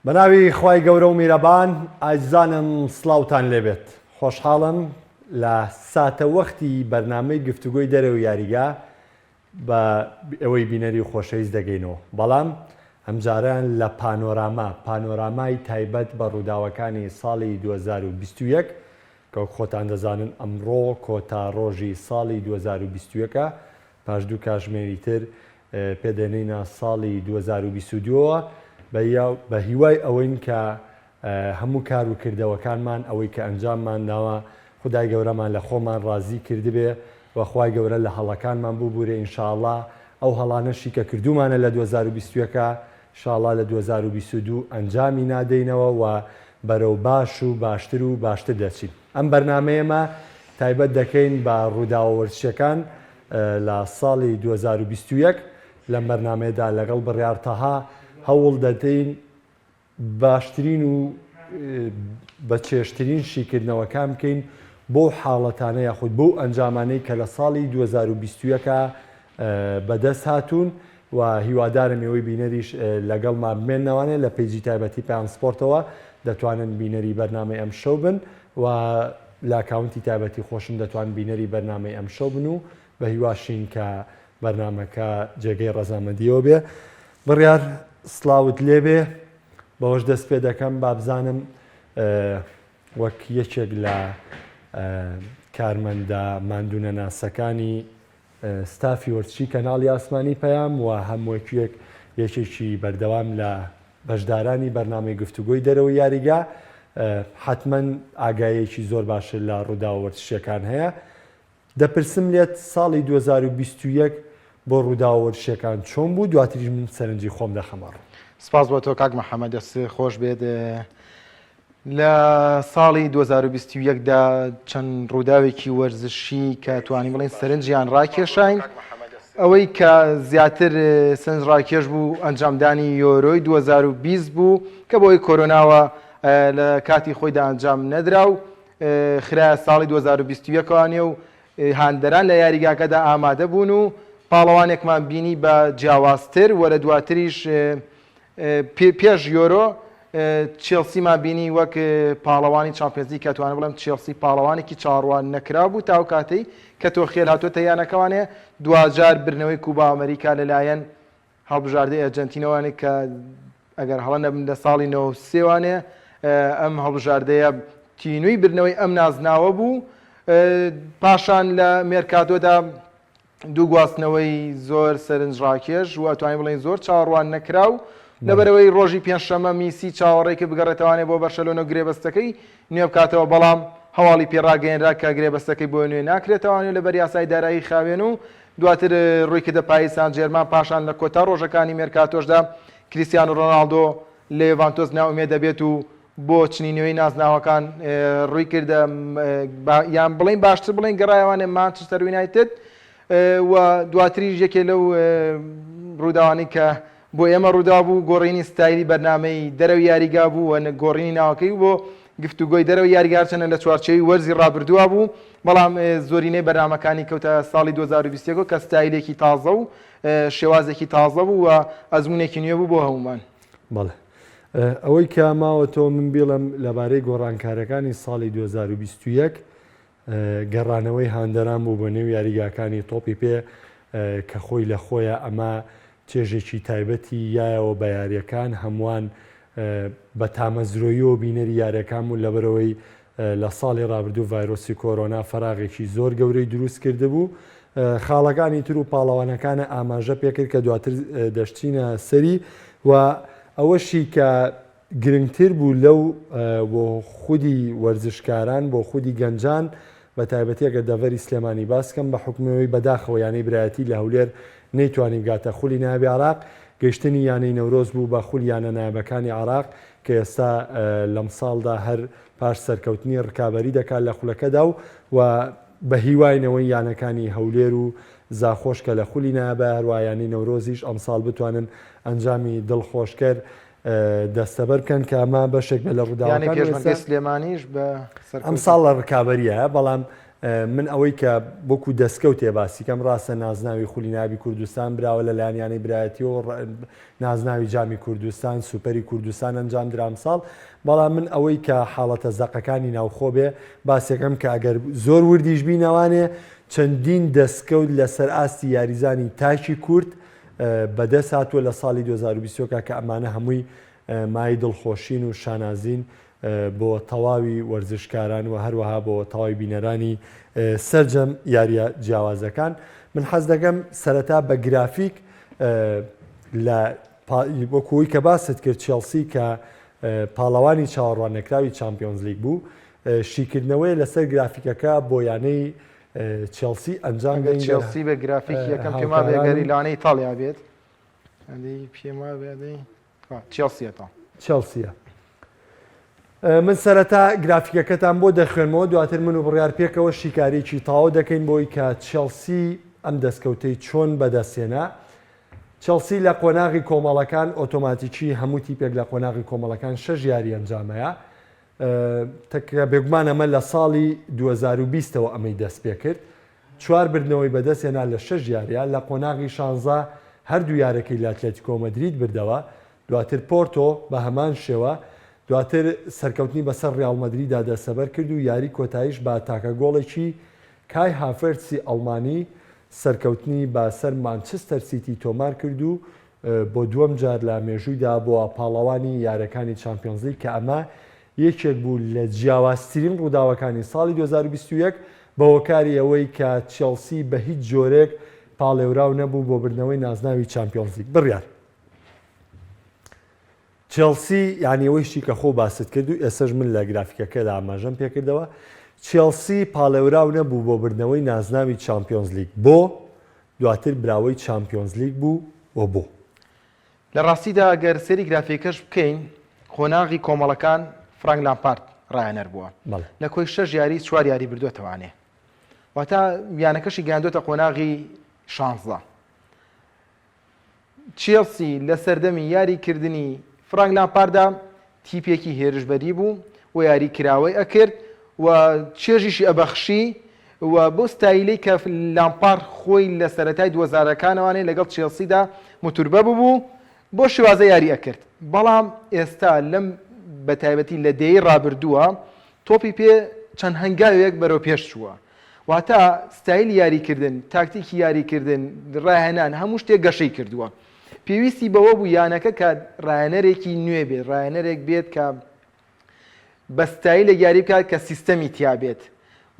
بەناوی خوای گەورە و میرەبان ئازیزانم سڵاوتان لێبێت. خۆشحاڵم لە ساتە وەختی بەرنامەی گفتوگۆی دەرەوە یاریگا بە ئەوەی بینەری و خۆشەویست دەگەینەوە. بەڵام ئەمجاران لە پانۆرامای تایبەت بە ڕووداوەکانی ساڵی 2021 کە خۆتان دەزانن ئەمڕۆ کۆتا ڕۆژی ساڵی 2021 پاش دوو کاتژمێری تر پێدەنینە ساڵی 2022 بە هیوای ئەوەین کە هەموو کار و کردەوەکانمان ئەوەی کە ئەنجاممان داوە خودای گەورەمان لە خۆمان ڕازی کردبێ و خوای گەورە لە هەڵەکانمان ببوورێ ئینشاءڵڵا ئەو هەڵانەشی کە کردومانە لە 2021 ئینشاءڵڵا لە 2022 ئەنجامی نادەینەوە و بەرەو باش و باشتر و باشتر دەچین. ئەم بەرنامەیەمە تایبەت دەکەین بە ڕووداوە وەرزشیەکان لە ساڵی 2021 لەم بەرنامەیەدا لەگەڵ بڕیار تەها هەوڵ دەدەین باشترین و بە چێشترین شیکردنەوەکان بکەین بۆ حاڵەتانە یاخود بۆ ئەنجامانەی کە لە ساڵی 2021 بەدەست هاتوون و هیوادارم ئێوەی بینەریش لەگەڵمان بمێننەوانێت لە پێیجی تایبەتی پێیان سپۆرتەوە دەتوانن بینەری بەرنامەی ئەم شەو بن و لە ئاکاونتی تایبەتی خۆشم دەتوان بینەری بەرنامەی ئەم شەو بن و بە هیواشین کە بەرنامەکە جێگەی ڕەزامەندیەوە بێ. بڕیار سڵاوت لێبێ بەوەش دەست پێ دەکەم بابزانم وەک یەکێک لە کارمەندە ماندوونە ناسەکانی ستافی وەرزشی کەناڵی ئاسمانی پەیام و هەمووەکوێک یەکێکی بەردەوام لە بەشدارانی بەرنامەی گفتوگۆی دەرەوە یاریگا حتمما ئاگایەکی زۆر باشە لە ڕووداوە وەرزشیەکان هەیە. دەپرسم لێت ساڵی 2021 بۆ ڕووداوە وەرزشیەکان چۆن بوو؟ دواتریش من سەرنجی خۆم دەخەمەڕ. سپاس بۆ تۆ کاک محەممەد، دەست خۆش بێت. لە ساڵی 2021دا چەند ڕووداوێکی وەرزشی کە توانی بڵین سەرنجیان ڕاکێشاین، ئەوەی کە زیاتر سنج ڕاکێش بوو ئەنجامدانی یۆرۆی 2020 بوو کە بۆی کۆرۆناوە لە کاتی خۆیدا ئەنجام نەدرا و خرا ساڵی 2021وانێ و هاندەران لە یاریگاکەدا ئامادە بوون و پاڵەوانێکمان بینی بە جیاوازتر وەرە دواتریش پێش یۆرۆ چێلسیمان بینی وەک پاڵەوانی چامپیۆنزی کە توانە بڵێم چێلسی پاڵەوانێکی چاڕوان نەکرا بوو تاو کاتەی کە تۆ خێل هاتوۆتە یانەکەوانێ دوجار برنەوەی کوبا ئەمریکا لەلایەن هەڵبژاردەی ئەرجەنتینەوانێ کە ئەگەر هەڵە نەبن لە ساڵی 93وانێ ئەم هەڵبژاردەیە تینووی برنەوەی ئەم نازناوە بوو. پاشان لە مێرکادۆدا دوو گواستنەوەی زۆر سەرنج ڕاکێش و ئەتوانین بڵێن زۆر چاڕوان نەکرا و لەبەرەوەی ڕۆژی پێنجشەممە میسی چاوەڕێکی بگەڕێتەوانێ بۆ بەرشەلۆنە و گرێبەستەکەی نوێ بکاتەوە، بەڵام هەواڵی پێڕاگەیەنرا کە گرێبەستەکەی بۆ نوێ ناکرێتەوانێ لەبەر یاسای دارایی خاوێن و دواتر ڕوویکردە پای سان ژێرمان. پاشان لە کۆتا ڕۆژەکانی مێرکاتۆشدا کریستیانۆ ڕۆناڵدۆ لە یوڤانتۆس ناومێ دەبێت و بۆ چنینەوەی نازناوەکان ڕووی کردە یان بڵین باشتر بڵین گەڕایەوانێ مانچستەر یونایتد و دواتریش یەکێ لەو ڕووداوانی کە بۆ ئێمە ڕوودا بوو گۆڕینی ستایلی بەرنامەی دەرەوە یاریگا بوو و گۆڕینی ناوەکەی بۆ گفتوگۆی دەرەوە یاریگار چەنە لە چوارچێوی وەرزی ڕابردووە بوو، بەڵام زۆرینەی بەرنامەکانی کەوتە ساڵی 2021 کە ستایلێکی تازە و شێوازێکی تازە بوو و ئەزمونێکی نوێ بوو بۆ هەمومان. بەڵێ ئەوەی کە ماوە تۆ من بێڵم لەبارەی گۆڕانکارەکانی ساڵی 2021 گەڕانەوەی هاندەران بوو بۆ نێو یاریگاکانی تۆپی پێ کە خۆی لە خۆیە ئەمە چێژێکی تایبەتی یایەوە بە یاریەکان هەمووان بە تامەزرۆییەوە بینەری یاریەکان و لەبەرەوەی لە ساڵی ڕابردوو ڤایرۆسی کۆرۆنا فەراغێکی زۆر گەورەی دروست کرده بوو. خاڵەکانی تر و پاڵەوانەکانە ئاماژە پێکرد کە دواتر دەشتینە سەری و ئەوەشی کە گرنگتر بوو لەو بۆ خودی وەرزشکاران بۆ خودی گەنجان بە تایبەتیەکە دەڤەری سلێمانی باسکەم بە حکومەوەی بەداخەوە یانەی برایەتی لە هەولێر نەیتوانی بگاتە خولی نایبی عراق، گەیشتنی یانەی نەورۆز بوو بە خولی یانە نایبەکانی عراق کە ئێستا لەم ساڵدا هەر پاش سەرکەوتنی ڕکابەری دەکات لە خولەکەدا و بە هیواینەوەی یانەکانی هەولێر و زاخۆش کە لە خولی نایبە هەروایانی نەورۆزیش ئەمساڵ بتوانن ئەنجامی دڵخۆشکەر دەستەبەر بکەن کە ئەمە بەشێک بە لە ڕووداوەکان سلێمانیش بە ئەم ساڵ لە ڕکابەریە، بەڵام من ئەوەی کە بۆکو دەستکەوتێ باسیکەم ڕاستە نازناوی خولینابی کوردستان براوە لە لایەنیانەی برایەتیەوە نازناوی جامی کوردستان سوپەری کوردستان ئەنجام درام ساڵ بەڵام من ئەوەی کە حاڵەتە زەقەکانی ناوخۆ بێ باسیەکەم کە ئەگەر زۆر وردیش بینەوانێ چەندین دەستکەوت لەسەر ئاستی یاریزانی تاکی کورد بەدەست هاتووە لە ساڵی 2020 کە ئەمانە هەمووی مای دڵخۆشین و شانازین بۆ تەواوی وەرزشکاران و هەروەها بۆ تەواوی بینەرانی سەرجەم یاریە جیاوازەکان من حەز دەکەم سەرەتا بە گرافیک لە وەکوی کە باست کرد چێلسی کە پاڵەوانی چاوەڕوانەکراوی چامپیۆنز لیگ بوو شیکردنەوەی لەسەر گرافیکەکە بۆ یانەی چێلسی ئەنجام چێلسی بە گرافیک یەکەم پێما بێگەری لانەی ئیتاڵیا بێت پێما بێ چێلسیەتە چێلسیە من سەرەتا گرافیکەکەتان بۆ دەخوێنمەوە دواتر من و بڕیار پێکەوە شیکارێکی تاوە دەکەین بۆی کە چێلسی ئەم دەستکەوتەی چۆن بەدەستێنا چێلسی لە قۆناغی کۆمەڵەکان ئۆتۆماتیکی هەموو تیپێک لە قۆناغی کۆمەڵەکان 6 یاری ئەنجامەیە بێگومان ئەمە لە ساڵی 2020ەوە ئەمەی دەست پێ کرد 4 بردنەوەی بەدەستێنا لە 6 یاریە لە قۆناغی 16 هەردوو یارەکەی لە ئەتلێتیکۆ مەدرید بردەوە دواتر پۆرتۆ بە هەمان شێوە دواتر سەرکەوتنی بەسەر ڕیاڵ مەدریددا دەسەبەر کرد و یاری کۆتاییش با تاکە گۆڵێکی کای هافرسی ئەڵمانی سەرکەوتنی بەسەر مانچستەر سیتی تۆمار کرد و بۆ دووەم جار لە مێژوویدا بۆ پاڵەوانی یارەکانی چامپیۆنز لیگ کە ئەمە یەکێک بوو لە جیاوازترین ڕووداوەکانی ساڵی 2021 بە هۆکاری ئەوەی کە چێلسی بە هیچ جۆرێک پاڵێوراو نەبوو بۆ بردنەوەی نازناوی چامپیۆنز لیگ بڕیار چێلسی یانیەوەیشی کە خۆ باست کرد و ئێسەش من لە گرافیکەکەدا ئاماژەم پێکردەوە چێلسی پاڵێوراو نەبوو بۆ بردنەوەی نازناوی چامپیۆنز لیگ بۆ دواتر براوەی چامپیۆنز لیگ بوو و بۆ لە ڕاستیدا ئەگەر سەری گرافیکەش بکەین خۆناغی کۆمەڵەکان فرانک لامپارد ڕایەنەر بووە لە کۆی 6 یاری 4 یاری بردوێتەوانێ واتە یانەکەشی گەیاندۆتە قۆناغی 16 چێلسی لە سەردەمی یاریکردنی فرانک لامپاردا تیپێکی هێرشبەری بوو و یاری کراوەی ئەکرد و چێژیشی ئەبەخشی و بۆ ستایلەی کە لامپار خۆی لە سەرەتای 2000ەکانەوانێ لەگەڵ چێلسیدا متوربە بوو بۆ شێوازە یاری ئەکرد بەڵام ئێستا لەم بەتایبەتی لە دێی ڕابردووە تۆپی پێ چەند هەنگاوێک بەرەو پێش چووە واتە ستایل یاریکردن تاکتیکی یاریکردن ڕاهێنان هەموو شتێک گەشەی کردووە پێویستی بەوە بوو یانەکە کە ڕایەنەرێکی نوێ بێت ڕایەنەرێک بێت کە بە ستایلێک یاری بکات کە سیستەمی تیا بێت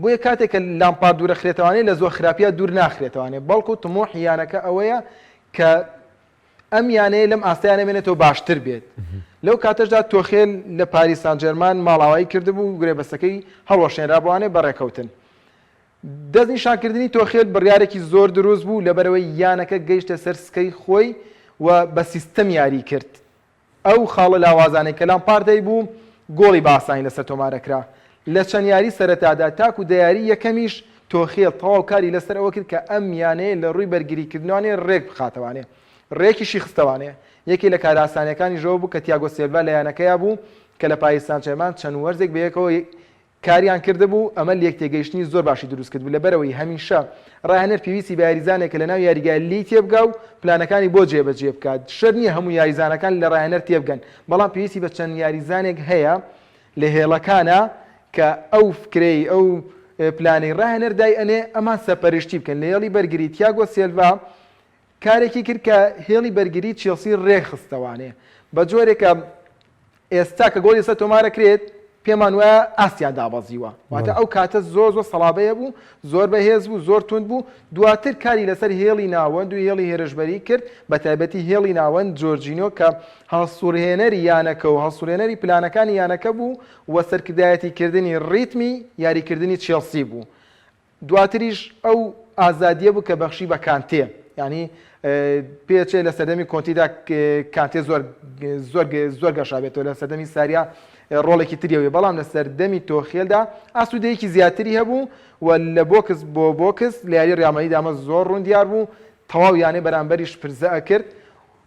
بۆیە کاتێک کە لامپارد دوورە خرێتەوانێت لە زۆر خراپیە دوور ناخرێتەوانێت بەڵکو تمۆح یانەکە ئەوەیە کە ئەم یانەیە لەم ئاستەیانە بێنێتەوە باشتر بێت لەو کاتەشدا تۆخێل لە پاریس سان ژێرمان ماڵاوایی کردبوو گرێبەستەکەی هەڵوەشێنرا بوانێ بەڕێکەوتن دەستنیشانکردنی تۆخێل بڕیارێکی زۆر دروست بوو لەبەرەوەی یانەکە گەیشتە سەر سکەی خۆی و بە سیستەم یاری کرد ئەو خاڵە لاوازانەی کە لامپاردەی بوو گۆڵی باسانی لەسەر تۆمارەکرا لە چەند یاری سەرەتادا تاکو دەیاری یەکەمیش تۆخێل تەواو کاری لەسەر ئەوە کرد کە ئەم یانەیە لە ڕووی بەرگریکردنوانێ ڕێک بخاتەوانێ ڕێکیشی خستەوانێ یەکی لە کاراسانیەکانی ژەوە بوو کە تیاگۆ سیلڤا لە یانەکەیە بوو کە لە پاریس سان ژێرمان چەند وەرزێک بەیەکەوە کاریان کرده بوو ئەمە لێکتێگەیشتنی زۆر باشی دروست کرد بوو لەبەرەوەی هەمیشە ڕاهێنەر پێویستی بە یاریزانێک کە لە ناو یاریگای لی تێبگا و پلانەکانی بۆ جێبەجێ بکات شەر نییە هەموو یاریزانەکان لە ڕاهێنەر تێبگەن بەڵام پێویستی بە چەند یاریزانێک هەیە لە هێڵەکانە کە ئەو فکرەی ئەو پلانەی ڕاهێنەر دای ئەنێ ئەمان سەپەرشتی بکەن لە هێڵی بەرگری تیاگۆ سیلڤا کارێکی کرد کە هێڵی بەرگری چێلسی ڕێکخستەوانێ بە جۆرێکە ئێستا کە گۆڵی سەر تۆمارەکرێت پێمان وایە ئاسیان دابەزیوە واتە ئەو کاتە زۆر سەڵابەیە بوو زۆر بەهێز بوو زۆر تند بوو دواتر کاری لەسەر هێڵی ناوەند و هێڵی هێرشبەری کرد بە تایبەتی هێڵی ناوەند جۆرجینۆ کە هەڵسوورهێنەری یانەکە و هەڵسوورهێنەری پلانەکانی یانەکە بوو و سەرکردایەتیکردنی ڕیتمی یاریکردنی چێلسی بوو دواتریش ئەو ئازادیە بوو کە بەخشی بە کانتێ ینی پێچێ لە سەردەمی کۆنتیدا کانتێ زۆر گەشابێتەوە لە سەردەمی ساریا ڕۆڵێکی تریەوەی بەڵام لە سەردەمی تۆخێلدا ئاسوودەیەکی زیاتری هەبوو و لە بۆکس بۆ بۆکس لە یاری ڕیالمەدریددا ئەمە زۆر ڕوندیار بوو تەواو یانەی بەرامبەریش پرزە ئەکرد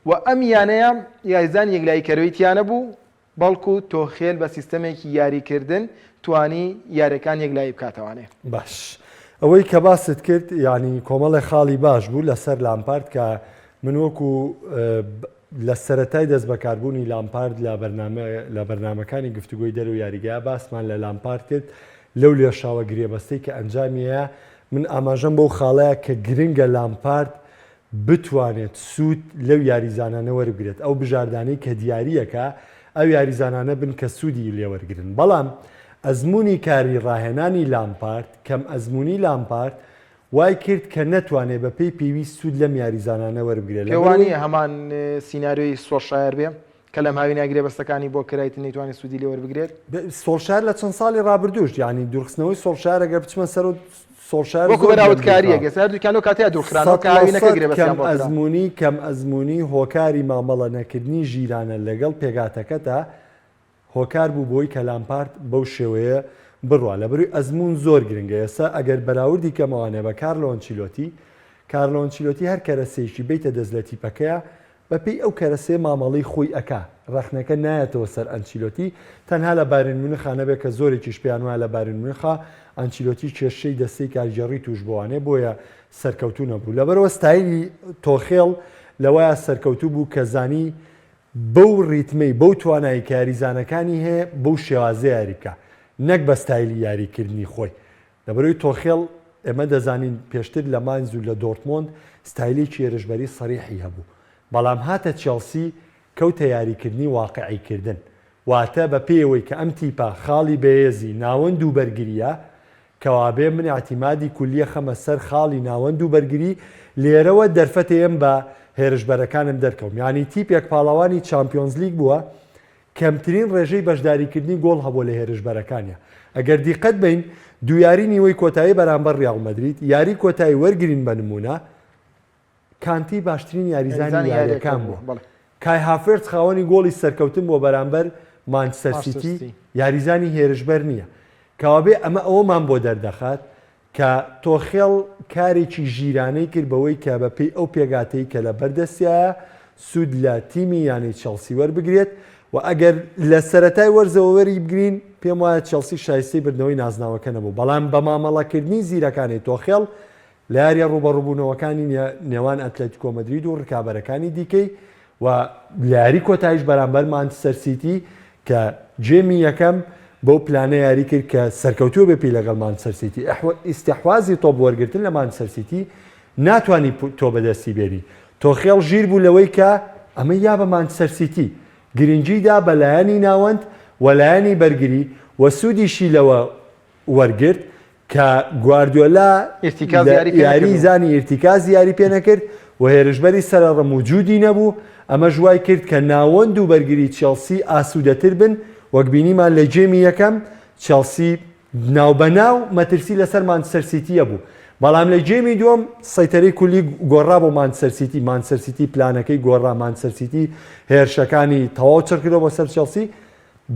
و ئەم یانەیە یاریزان یەکلاییکەرەوەی تیانە بوو بەڵکو تۆخێل بە سیستەمێکی یاریکردن توانی یاریەکان یەک لای بکاتەوانێ. باش ئەوەی کە باست کرد ینی کۆمەڵی خاڵی باش بوو لەسەر لامپارد کە من وەکو لە سەرەتای دەست بەکاربوونی لامپارد لە بەرنمەکانی گفتوگۆی دەرەوە یاریگا باسمان لە لامپارد کرد لەو لێشاوە گرێبەستەی کە ئەنجامیەیە من ئاماژەم بەو خاڵەیە کە گرنگە لامپارد بتوانێت سوود لەو یاریزانانە وەربگرێت ئەو بژاردانەی کە دیارریەکە ئەو یاریزانانە بن کە سوودی لێوەرگرن بەڵام ئەزمموی کاری ڕاهێنانی لامپارد کەم ئەزمموی لامپارد وای کرد کە نەتوانێت بە پێی پێویست سوود لەم یاریزانانە وەربگرێت لەوانەیە هەمان سینناریۆی سۆشایر بێ کە لەم هاوی ناگرێ بەستەکانی بۆ کرایت نەیتوانێت سوودی لێوەربگرێت سۆڵشار لە چەند ساڵی ڕابردوش ینی دوورخستنەوەی سۆڵشار ئەگەر بچمە سەر و سۆڵشار بەراوتکاریە گەسەر دوکانەوە کاتەیە ئەزمموی کەم ئەزمموی هۆکاری مامەڵە نەکردنی ژیرانە لەگەڵ پێگاتەکەتە هۆکار بوو بۆی کە لامپارد بەو شێوەیە بڕوە لە بەروی ئەزمون زۆر گرنگە ئێستا ئەگەر بەراوردی کەمەوانێ بە کارلۆنچیلۆتی هەر کەرەسەیەکی بیتە دەست لە تیپەکەیە بەپێی ئەو کەرەسێ مامەڵی خۆی ئەکا ڕەخنەکە نایەتەوە سەر ئەنچیلۆتی تەنها لە بارین مونخانە بێت کە زۆرێکیش پێیان وایە لە بارین مونخا ئەنچیلۆتی کێشەی دەستەی کارژێڕی توش بووانێ بۆیە سەرکەوتو نەبوو لەبەرەوە ستایلی تۆخێڵ لەوایە سەرکەوتو بوو کە زانی بەو ڕیتمەی بەو توانایی کاریزانەکانی هەیە بەو شێوازە یاریکە نەک بە ستایلی یاریکردنی خۆی لەبەرەوەی تۆخێڵ ئێمە دەزانین پێشتر لە ماینز و لە دۆرتمۆند ستایلێکی هێرشبەری سەریحی هەبوو بەڵام هاتە چێلسی کەوتە یاریکردنی واقعیکردن واتە بە پێوەی کە ئەم تیپە خاڵی بەهێزی ناوەند و بەرگریە کەوابێ من ئاعتیمادی کولیە خەمە سەر خاڵی ناوەند و بەرگری لێرەوە دەرفەتێم بە هێرشبەرەکانم دەرکەوم ینی تیپێک پاڵەوانی چامپیۆنز لیگ بووە کەمترین ڕێژەی بەشداریکردنی گۆڵ هەبوو لە هێرشبەرەکانیە ئەگەر دیقەت بین دوو یاری نیوەی کۆتایی بەرامبەر ڕیاڵ مەدریت یاری کۆتایی وەرگرین بە نمونە کانتی باشترین یاریزانی یاریەکان بوو کای هافرز خاوەنی گۆڵی سەرکەوتن بۆ بەرامبەر مانچستەر سیتی یاریزانی هێرشبەر نییە کەوابێ ئەمە ئەوەمان بۆ دەردەخات کە تۆخێڵ کارێکی ژیرانەی کرد بەوەی کە بەپێی ئەو پێگاتەی کە لە بەردەستیایە سوود لە تیمی یانی چەلسی وەربگرێت و ئەگەر لە سەرەتای وەرزەوەری بگرین پێم وایە چەلسی شایستەی بردنەوەی نازناوەکە نەبوو بەڵام بە مامەڵەکردنی زیرەکانی تۆخێڵ لە یاریە ڕوبەڕووبوونەوەکانی نێوان ئەتلێتیکۆ مەدرید و ڕکابەرەکانی دیکەی و لە یاری کۆتاییش بەرامبەر مانچستەر سیتی کە جێمی یەکەم بەو پلانە یاری کرد کە سەرکەوتووە بێپی لەگەڵ مانچستەر سیتی ئیستیحوازی تۆپ وەرگرتن لە مانچستەر سیتی ناتوانی تۆ بەدەستی بێنی تۆخێڵ ژیر بوو لەوەی کە ئەمە یا بە مانچستەر سیتی گرنگیدا بە لایەنی ناوەند و لایەنی بەرگری و سوودیشی لەوە وەرگرت کە گواردیۆلا یاری زانی ئیرتیکاز یاری پێ نەکرد و هێرشبەری سەرڕە موجودی نەبوو ئەمە ژوای کرد کە ناوەند و بەرگری چێلسی ئاسوودەتر بن وەک بینیمان لە جێمی یەکەم چێلسی ناوبەناو مەترسی لەسەر مانچستەر سیتیە بوو بەڵام لە جێمی دووەم سەیتەرەی کولی گۆڕا بۆ مانچستەر سیتی پلانەکەی گۆڕا مانچستەر سیتی هێرشەکانی تەواو چڕکردەوە بۆ سەر چێلسی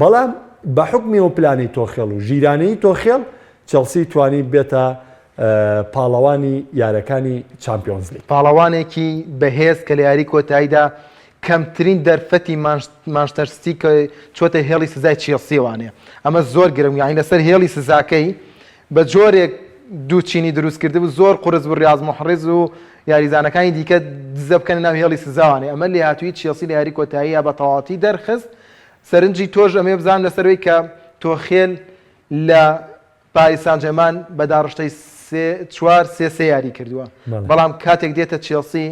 بەڵام بە حکمی ئەو پلانی تۆخێڵ و ژیرانەی تۆخێڵ چێلسی توانی بێتە پاڵەوانی یارەکانی چامپیۆنز لیگ پاڵەوانێکی بەهێز کە لە یاری کۆتاییدا کەمترین دەرفەتی مانچستەر سیتی کە چۆتە هێڵی سزای چێلسیوانێ ئەمە زۆر گرنگ یانی لەسەر هێڵی سزاکەی بە جۆرێک دووچینی دروست کرده بوو زۆر قورس بوو ریاض محرز و یاریزانەکانی دیکە دزە بکەن ناو هێڵی سزاوانێ ئەمە لە هاتووی چێلسی لە یاری کۆتاییە بە تەواوەتی دەرخست سەرنجی تۆش ئەمێ بزانام لەسەرەوەی کە تۆخێل لە پاریس سان ژەرمان بە داڕشتەی 4-3 یاری کردووە بەڵام کاتێک دێتە چێلسی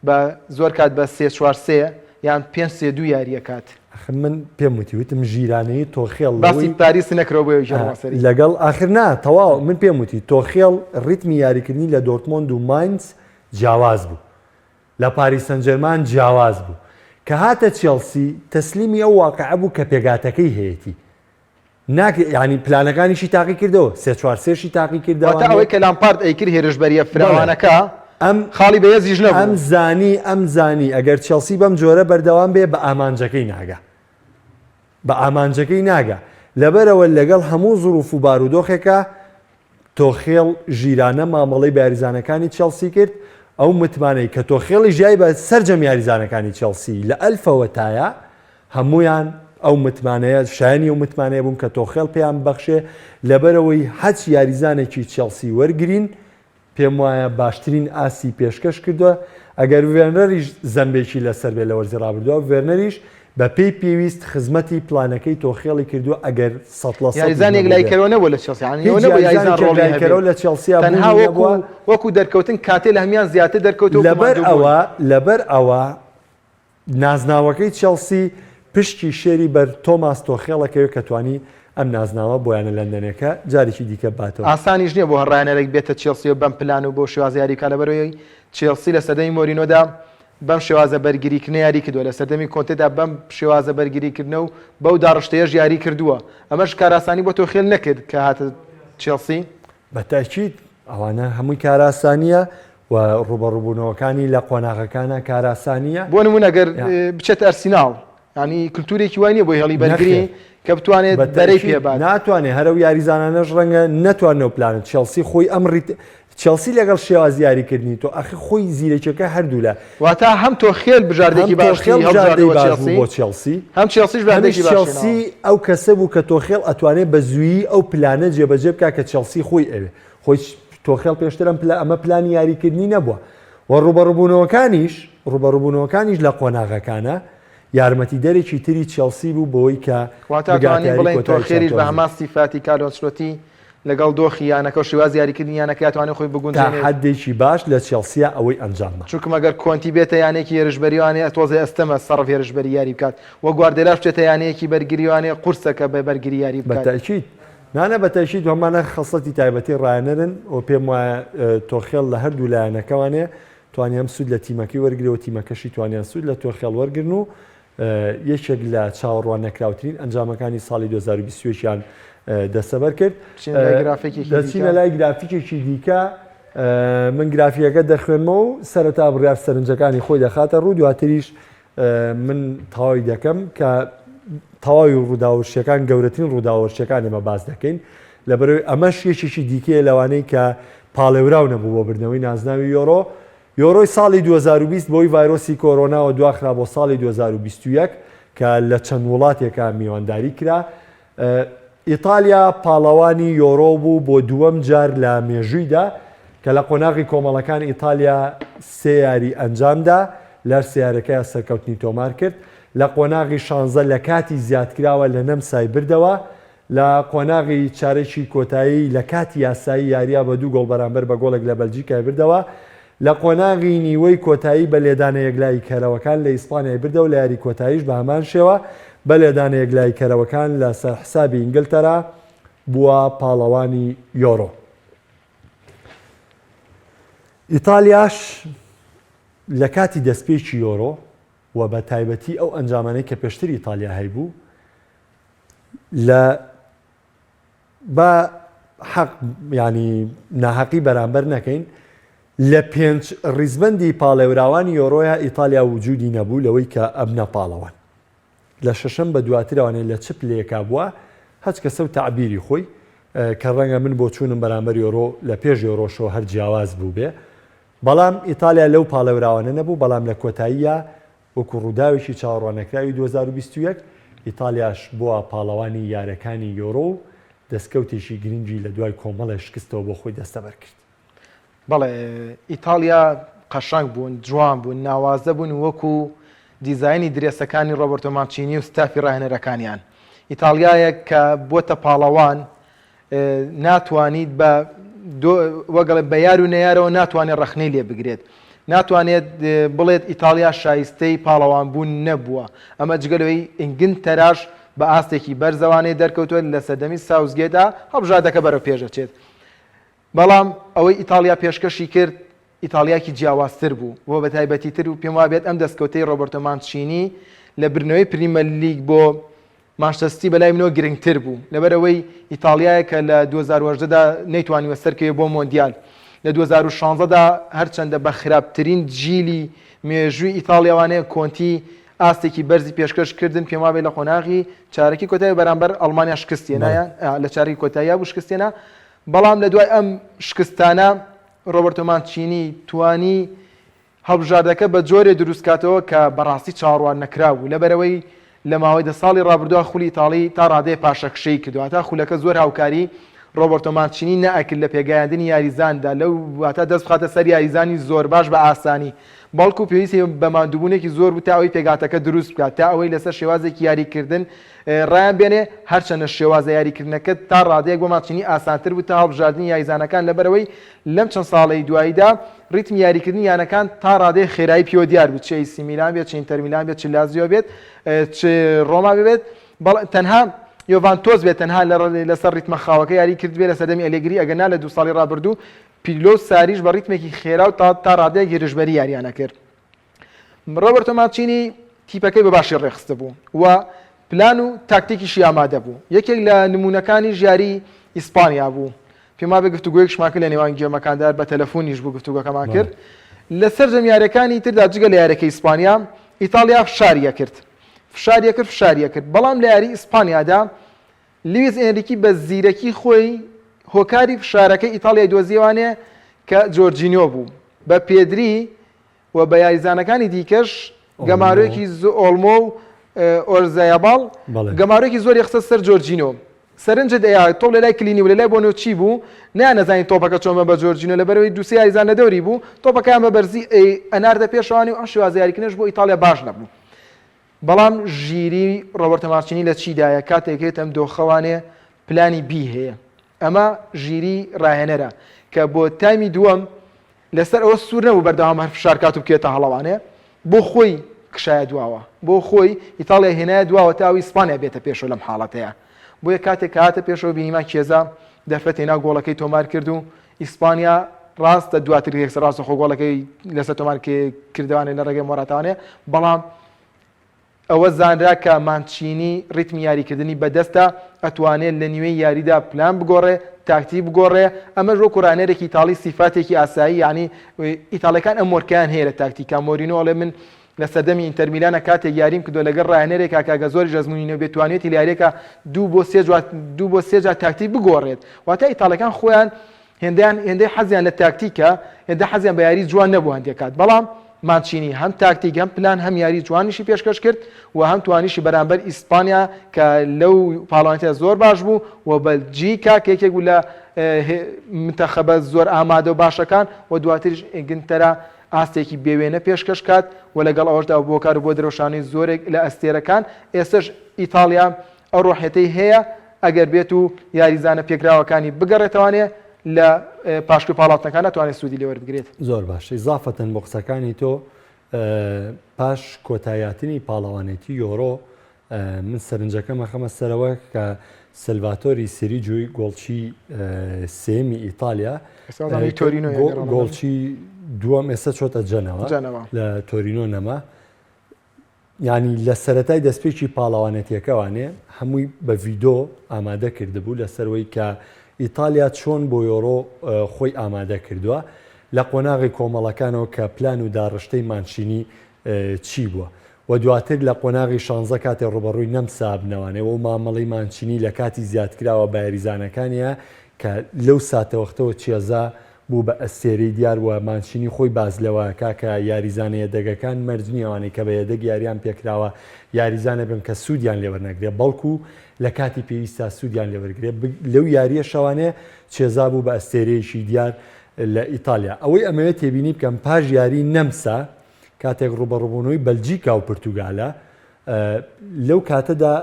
بە زۆر کات بە 3-4-3 یان 5-3-2 یاریە کات من پێم وتم ژیرانەی تۆخێڵ باسی پاریس نەکرەوە بۆ ژەڕاسەری لەگەڵ ئاخرنا تەواو من پێم وتی تۆخێڵ ڕیتمی یاریکردنی لە دۆرتمۆند و ماینز جیاواز بوو لە پاریس سەن ژەرمان جیاواز بوو کە هاتە چێلسی تەسلیمی ئەو واقعە بوو کە پێگاتەکەی هەیەی ینی پلانەکانیشی تاقی کردەوە 3-4-3شی تاقی کردەوە ئەوەی کە لامپارد ئەیکرد هێرشبەریە فراوانەکە ئەم خاڵی بەهێزیش نەبوو ئەم زانی ئەگەر چێلسی بەم جۆرە بەردەوام بێ بە ئامانجەکەی ناگا لەبەرەوە لەگەڵ هەموو زروف و بارودۆخێکە تۆخێڵ ژیرانە مامەڵەی یاریزانەکانی چێلسی کرد ئەو متمانەی کە تۆخێڵی ژیای بە سەرجەم یاریزانەکانی چێلسی لە ئەلفەوە تایە هەمویان ئەو متمانەیە شایانی و متمانەیە بووم کە تۆخێڵ پێیان بەخشێ لەبەرەوەی حەچ یاریزانێکی چێلسی وەرگرین پێم وایە باشترین ئاسی پێشکەش کردووە ئەگەر وێنەریش زەمبێکی لەسەر بێ لە وەرزی ڕابردووە وێنەریش بە پێی پێویست خزمەتی پلانەکەی تۆخێڵی کردووە ئەگەر یاریزانێک لایکەرەوە نەبووە لە چێلسی لە چێلسیا وەکو دەرکەوتن کاتێ لە هەمیان زیاتر دەرکەوتەوە لەبەر ئەوە نازناوەکەی چێلسی پشتی شێری بەر تۆماس تۆخێڵەکەوێت کە توانی ئەم نازناوە بۆیانە لەندەنەکە جارێکی دیکە باتەوە ئاسانیش نییە بۆ هەڕانەرێک بێتە چێلسی و بەم پلان و بۆ شێوازە یاریکا لەبەرەوەی چێلسی لە سەردەمی مۆرینۆدا بەم شێوازە بەرگریکردنە یاری کردووە لە سەردەمی کۆنتێدا بەم شێوازە بەرگریکردنە و بەو داڕشتەیەش یاری کردووە ئەمەش کاراسانی بۆ تۆخێل نەکرد کە هاتە چێلسی بەتاکید ئەوانە هەمووی کاراسانیە و ڕوبەڕووبوونەوەکانی لە قۆناغەکانە کاراسانیە بۆ نمونە ئەگەر بچێت ئەرسیناڵ ینی کللتورێکی وانە بۆی هەڵی بەرگری کە بتوانێت بەرەی پێبات ناتوانێت هەرو یاریزانانەش ڕەنگە ناتوانێت پلانت چێلسی خۆی ئەمڕیت چێلسی لەگەڵ شێواز یاریکردنی تۆ ئەخی خۆی زیرەکەەکە هەردوو لە واتە هەم تۆخێل بژاردێکی باشی بۆ چێلسی هەم چێلسیش چێلسی ئەو کەسە بوو کە تۆخێڵ ئەتوانێت بە زوویی ئەو پلانە جێبەجێ بکە کە چێلسی خۆی ئەوێ خۆی تۆخێڵ پێشتر ئەمە پلانی یاریکردنی نەبووە و ڕوبەڕووبوونەوەکانیش لە قۆناغەکانە یارمەتی دەرێکی تری چێلسی بوو بۆی کە بڵێن تۆخێریش بە هەمان سیفاتی کارلۆنچلۆتی لەگەڵ دۆخی یانەکە و شێواز یاریکردنی یانەکە یاتوانێت خۆی بگونجێنێت حدێکی باش لە چێلسیا ئەوەی ئەنجامە چونکە ئەگەر کۆنتی بێتە یانێکی هێرشبەریوانێ تۆزێ ئەستەمە سەرف هێرشبەری یاری بکات وە گواردێلاش بچێتە یانەیەکی بەرگریوانێ قورسەکە بە بەرگری یاری بکات بەتاکید نانە بەتەشید هەمانە خەسڵەتی تایبەتی ڕایەنەرن و پێم وایە تۆخێڵ لە هەردوو لایەنەکەوانێ توانیان سوود لە تیمەکەی وەرگرەوە تیمەکەشی توانیان سوود لە تۆخێڵ وەرگرن و یەکێک لە چاوەڕوان نەکراوترین ئەنجامەکانی ساڵی 2020یان دەسەبەر کرد دەچینە لای گرافیکێکی دیکە من گرافیەکە دەخوێنمەوە و سەرەتا بڕیار سەرنجەکانی خۆی دەخاتە ڕوو دواتریش من تەواوی دەکەم کە تەواوی ڕووداوەرشیەکان گەورەترین ڕووداوەرشیەکان ئێمە باز دەکەین لەبەرەوەی ئەمەش یەکێکی دیکەیە لەوانەی کە پاڵێوراو نەبوو بۆ بردنەوەی نازناوی یۆرۆی ساڵی 2020 بۆی ڤایرۆسی کۆرۆناوە دواخرا بۆ ساڵی 2021 کە لە چەند وڵاتێکە میوانداری کرا ئیتالیا پاڵەوانی یۆرۆ بوو بۆ دووەم جار لە مێژوویدا کە لە قۆناغی کۆمەڵەکان ئیتالیا سێ یاری ئەنجامدا لەر سیارەکەی سەرکەوتنی تۆمار کرد لە قۆناغی 16 لە کاتی زیادکراوە لە نەمسای بردەوە لە قۆناغی چارەکی کۆتایی لە کاتی یاسایی یاریە بە 2 گۆڵ بەرامبەر بە گۆڵێک لە بەلجیکای بردەوە لە قۆناغی نیوەی کۆتایی بە لێدانە یەکلای کەرەوەکان لە ئیسپانیای بردەوە لە یاری کۆتاییش بە هەمان شێوە بە لێدانە یەکلای کەرەوەکان لە سەر حسابی ئینگلتەرا بووە پاڵەوانی یۆرۆ. ئیتالیاش لە کاتی دەستپێکی یۆرۆ و بە تایبەتی ئەو ئەنجامانەی کە پێشتر ئیتالیا هەیبوو لە بە حەق ینی ناحەقی بەرامبەر نەکەین لە 5 ڕیزبەندی پاڵێوراوانی یۆرۆیە ئیتالیا وجودی نەبوو لەوەی کە ئەبنە پاڵەوان لە شەشەم بە دواترەوانێت لە چ پلەیەکا بووە هەچ کەسە و تعبیری خۆی کە ڕەنگە من بۆ چوونم بەرامبەر یۆرۆ لە پێش یۆرۆشەوە هەر جیاواز بوو بێ بەڵام ئیتالیا لەو پاڵێوراوانە نەبوو بەڵام لە کۆتاییە وەکو ڕووداوێکی چاوەڕوانەکراوی 2021 ئیتالیاش بووە پاڵەوانی یارەکانی یۆرۆ و دەستکەوتێکی گرنگی لە دوای کۆمەڵە شکستەوە بۆ خۆی دەستەبەر کرد. بەڵێ ئیتالیا قەشنگ بوون جوان بوون ناوازە بوون وەکو دیزایانی درێسەکانی ڕۆبەرتۆ مانچینی و ستافی ڕاهێنەرەکانیان ئیتالیایەک کە بۆتە پاڵەوان ناتوانیت بە وەگەڵێ بە یار و نەیارەوە ناتوانێت ڕەخنەی لێ بگرێت ناتوانێت بڵێت ئیتالیا شایستەی پاڵەوان بوون نەبووە ئەمە جگەلەوەی ئینگن تەراش بە ئاستێکی بەرزەوانەی دەرکەوتوێت لە سەردەمی ساوزگێدا هەڵبژاردەکە بەرەو پێشەچێت بەڵام ئەوەی ئیتالیا پێشکەشی کرد ئیتالیاکی جیاوازتر بوو بۆ بە تایبەتی تر و پێم وابێت ئەم دەستکەوتەی ڕۆبەرتۆ مانچینی لە برنەوەی پریمەر لیگ بۆ مانچستەر بەلای منەوە گرنگتر بوو لەبەرەوەی ئیتالیایە کە لە 2010دا نەیتوانیوە سەرکەوێ بۆ مۆندیال لە 2016دا هەرچەندە بە خراپترین جیلی مێژووی ئیتالیاوانەیە کۆنتی ئاستێکی بەرزی پێشکەشکردن پێم وابێت لە قۆناغی چارەکی کۆتایی بەرامبەر ئەڵمانیا شکستێنایە لە چارەکی کۆتاییە بوو شکستێنە بەڵام لە دوای ئەم شکستانە ڕۆبەرتۆ مانچینی توانی هەڵبژاردەکە بە جۆرێ دروستکاتەوە کە بەڕاستی چاڕوان نەکراو لەبەرەوەی لە ماوەی 10 ساڵی ڕابردووە خولی ئیتاڵی تا ڕادەیە پاشەکشەی کردووە تا خولەکە زۆر هاوکاری ڕۆبەرتۆ مانچینی نەئەکرد لە پێگەیاندنی یاریزاندا لەو واتە دەست بخاتە سەر یاریزانی زۆر باش بە ئاسانی بەڵکو پێویستی بە مادووبوونێکی زۆر بوو تا ئەوەی پێگاتەکە دروست بکات تا ئەوەی لەسەر شێوازێکی یاریکردن ڕایان بێنێ هەرچەنە شێوازە یاریکردنەکە تا ڕادەیەک بۆ ماچینی ئاسانتر بوو تا هەڵبژاردننی یاریزانەکان لەبەرەوەی لەم چەند ساڵەی دواییدا ڕیتمی یاریکردنی یانەکان تا ڕادەیە خێرایی پێوە دیار بوو چه ئێسی میلان بێت چه ئینتەر میلان بێت چه لازیۆ بێت چه ڕۆما بێت تەنها یۆڤانتۆز بێت تەنها لەسەر ڕیتمە خاوەکە یاری کرد بێت لە سەردەمی ئەلێگری ئەگەنا لە 2 ساڵی ڕابردوو پیرلۆ ساریش بە ڕیتمێکی خێرا و تا ڕادەیە گێرشبەری یاریانە کرد ڕۆبەرتۆ مانچینی تیپەکەی بەباشی ڕێخستە بوو و پلان و تاکتیکیشی ئامادە بوو یەکێک لە نمونونەکانی ژیاری ئیسپانیا بوو پێما بە گفتوگویەکشمان کرد لە نێوان گوێمەکاندار بە تەلەفۆنیش بوو گفتوگەکەمان کرد لەسەر جەمیارەکانی تردا جگە لە یارەکەی ئیسپانیا ئیتالیا فشاریە کرد بەڵام لە یاری ئیسپانیادا لیویس ئێنریکی بە زیرەکی خۆی هۆکاری فشارەکەی ئیتالیای دۆزیوانێ کە جۆرجینیۆ بوو بە پێدری و بە یاریزانەکانی دیکەش گەمارۆیەکی ئۆلمۆ و ئۆرزایاباڵ گەمارۆیەکی زۆر یەخسە سەر جۆرجینۆ سەرنجە دەیە تۆ لە لای کلینی و لە لای بۆنۆ چی بوو نەزانین تۆپەکە چۆمە بە جۆرجینۆ لەبەرەوەی دووسێ یاریزان لە دەوری بوو تۆپەکەیان بە بەرزی ئەناردە پێشەوانی و ئەم شێوازە یاریکردنش بۆ ئیتالیا باش نەبوو بەڵام ژیری ڕۆبەرتۆ مانچینی لە چیدایە کاتێکێت ئەم دۆخەوانێ پلانی بی هەیە ئەمە ژیری ڕاهێنەرە کە بۆ تایمی دووەم لەسەر ئەوە سوور نەبوو بەردەوام هەر فشارکات و بکێتە هەڵەوانێ بۆ خۆی کشایە دواوە بۆ خۆی ئیتاڵیا هێنایە دواوە تا ئەوی ئیسپانیا بێتە پێشەوە لەم حاڵەتەیە بۆیە کاتێک هاتە پێشەوە بینیمان کێزا دەفرەتێنا گۆڵەکەی تۆمار کرد و ئیسپانیا ڕاستە دواتر یەکسەر ڕاستە خۆ گۆڵەکەی لەسەر تۆمار کردوانێ لە ڕێگەی مۆراتوانێ بەڵام ئەوە زانرا کە مانچینی ڕیتمی یاریکردنی بەدەستە ئەتوانێت لە نیوەی یاریدا پلان بگۆڕێ تاکتی بگۆڕێ ئەمە ژۆ کورانەرێکی ئیتاڵی سیفاتێکی ئاسایی یعنی ئیتاڵەکان ئەم مۆرکیان هەیە لە تاکتیکا مۆرینۆ ئەڵێ من لە سەردەمی ئینتەر میلانە کاتێک یاریم کردو لەگەڵ ڕاهێنەرێک کاکە زۆری ژەزمونینە بێتوانێتی لە یاریەکە دوو بۆ سێ جار تاکتیک بگۆڕێت واتە ئیتاڵەکان خۆیان هێندەی حەزیان لە تاکتیکە هێندە حەزیان بە یاری جوان نەبوو هەندێک کات بەڵام مانچینی هەم تاکتیک هەم پلان هەم یاری جوانیشی پێشکەش کرد و هەم توانیشی بەرامبەر ئیسپانیا کە لەو پاڵەوانێتە زۆر باش بوو و بەلجیکا کێکێک بوو لە منتەخەبە زۆر ئامادە و باشەکان و دواتریش گنتەرە ئاستێکی بێوێنە پێشکەش کات و لەگەڵ ئەوەشدا بۆ کار بۆ درۆشانی زۆرێک لە ئەستێرەکان ئێستش ئیتاڵیا ئەو ڕۆحەتەی هەیە ئەگەر بێت و یاریزانە پێکراوەکانی بگەڕێتوانێ لە پاشکو پاڵاتەکان ناتوانێت سوودی لێوە بگرێت زۆر باش ئیزافەتەن بۆ قسەکانی تۆ پاش کۆتاییاتنی پاڵەوانێتی یۆرۆ من سەرنجەکەمە خەمە سەرەوە کە سلڤاتۆری سیریجوی گۆڵچی سێمی ئیتالیا گۆڵچی دووەم ئێستا چۆتە جەنەوە لە تۆرینۆ نەما ینی لە سەرەتای دەستپێکی پاڵەوانێتیەکەوانێ هەمووی بە ڤیدۆ ئامادە کردبوو لەسەرەوەی کە ئیتالیا چۆن بۆ یۆرۆ خۆی ئامادە کردووە لە قۆناغی کۆمەڵەکانەوە کە پلان و داڕشتەی مانچینی چی بووە و دواتر لە قۆناغی 16 کاتێ ڕوبەڕووی نەمسابنەوانێ و مامەڵی مانچینی لە کاتی زیادکراوە بە یاریزانەکانیە کە لەو ساتەوەختەوە چێزا بوو بە ئەستێری دیار وە مانچینی خۆی بازلەوە کاکە یاریزانە یەدەگەکان مەرجنیەوانەی کە بە یەدەگ یاریان پێکراوە یاریزانە بن کە سوودیان لێوەرنەگرێت بەڵکو لە کاتی پێویستە سوودیان لێوەرگرێت لەو یاریە شەوانێ چێزا بوو بە ئەستێرەیەشی دیار لە ئیتالیا ئەوەی ئەمەوێت تێبینی بکەم پاش یاری نەمسا کاتێک ڕوبەڕووبوونەوەی بەلجیکا و پرتوگالە لەو کاتەدا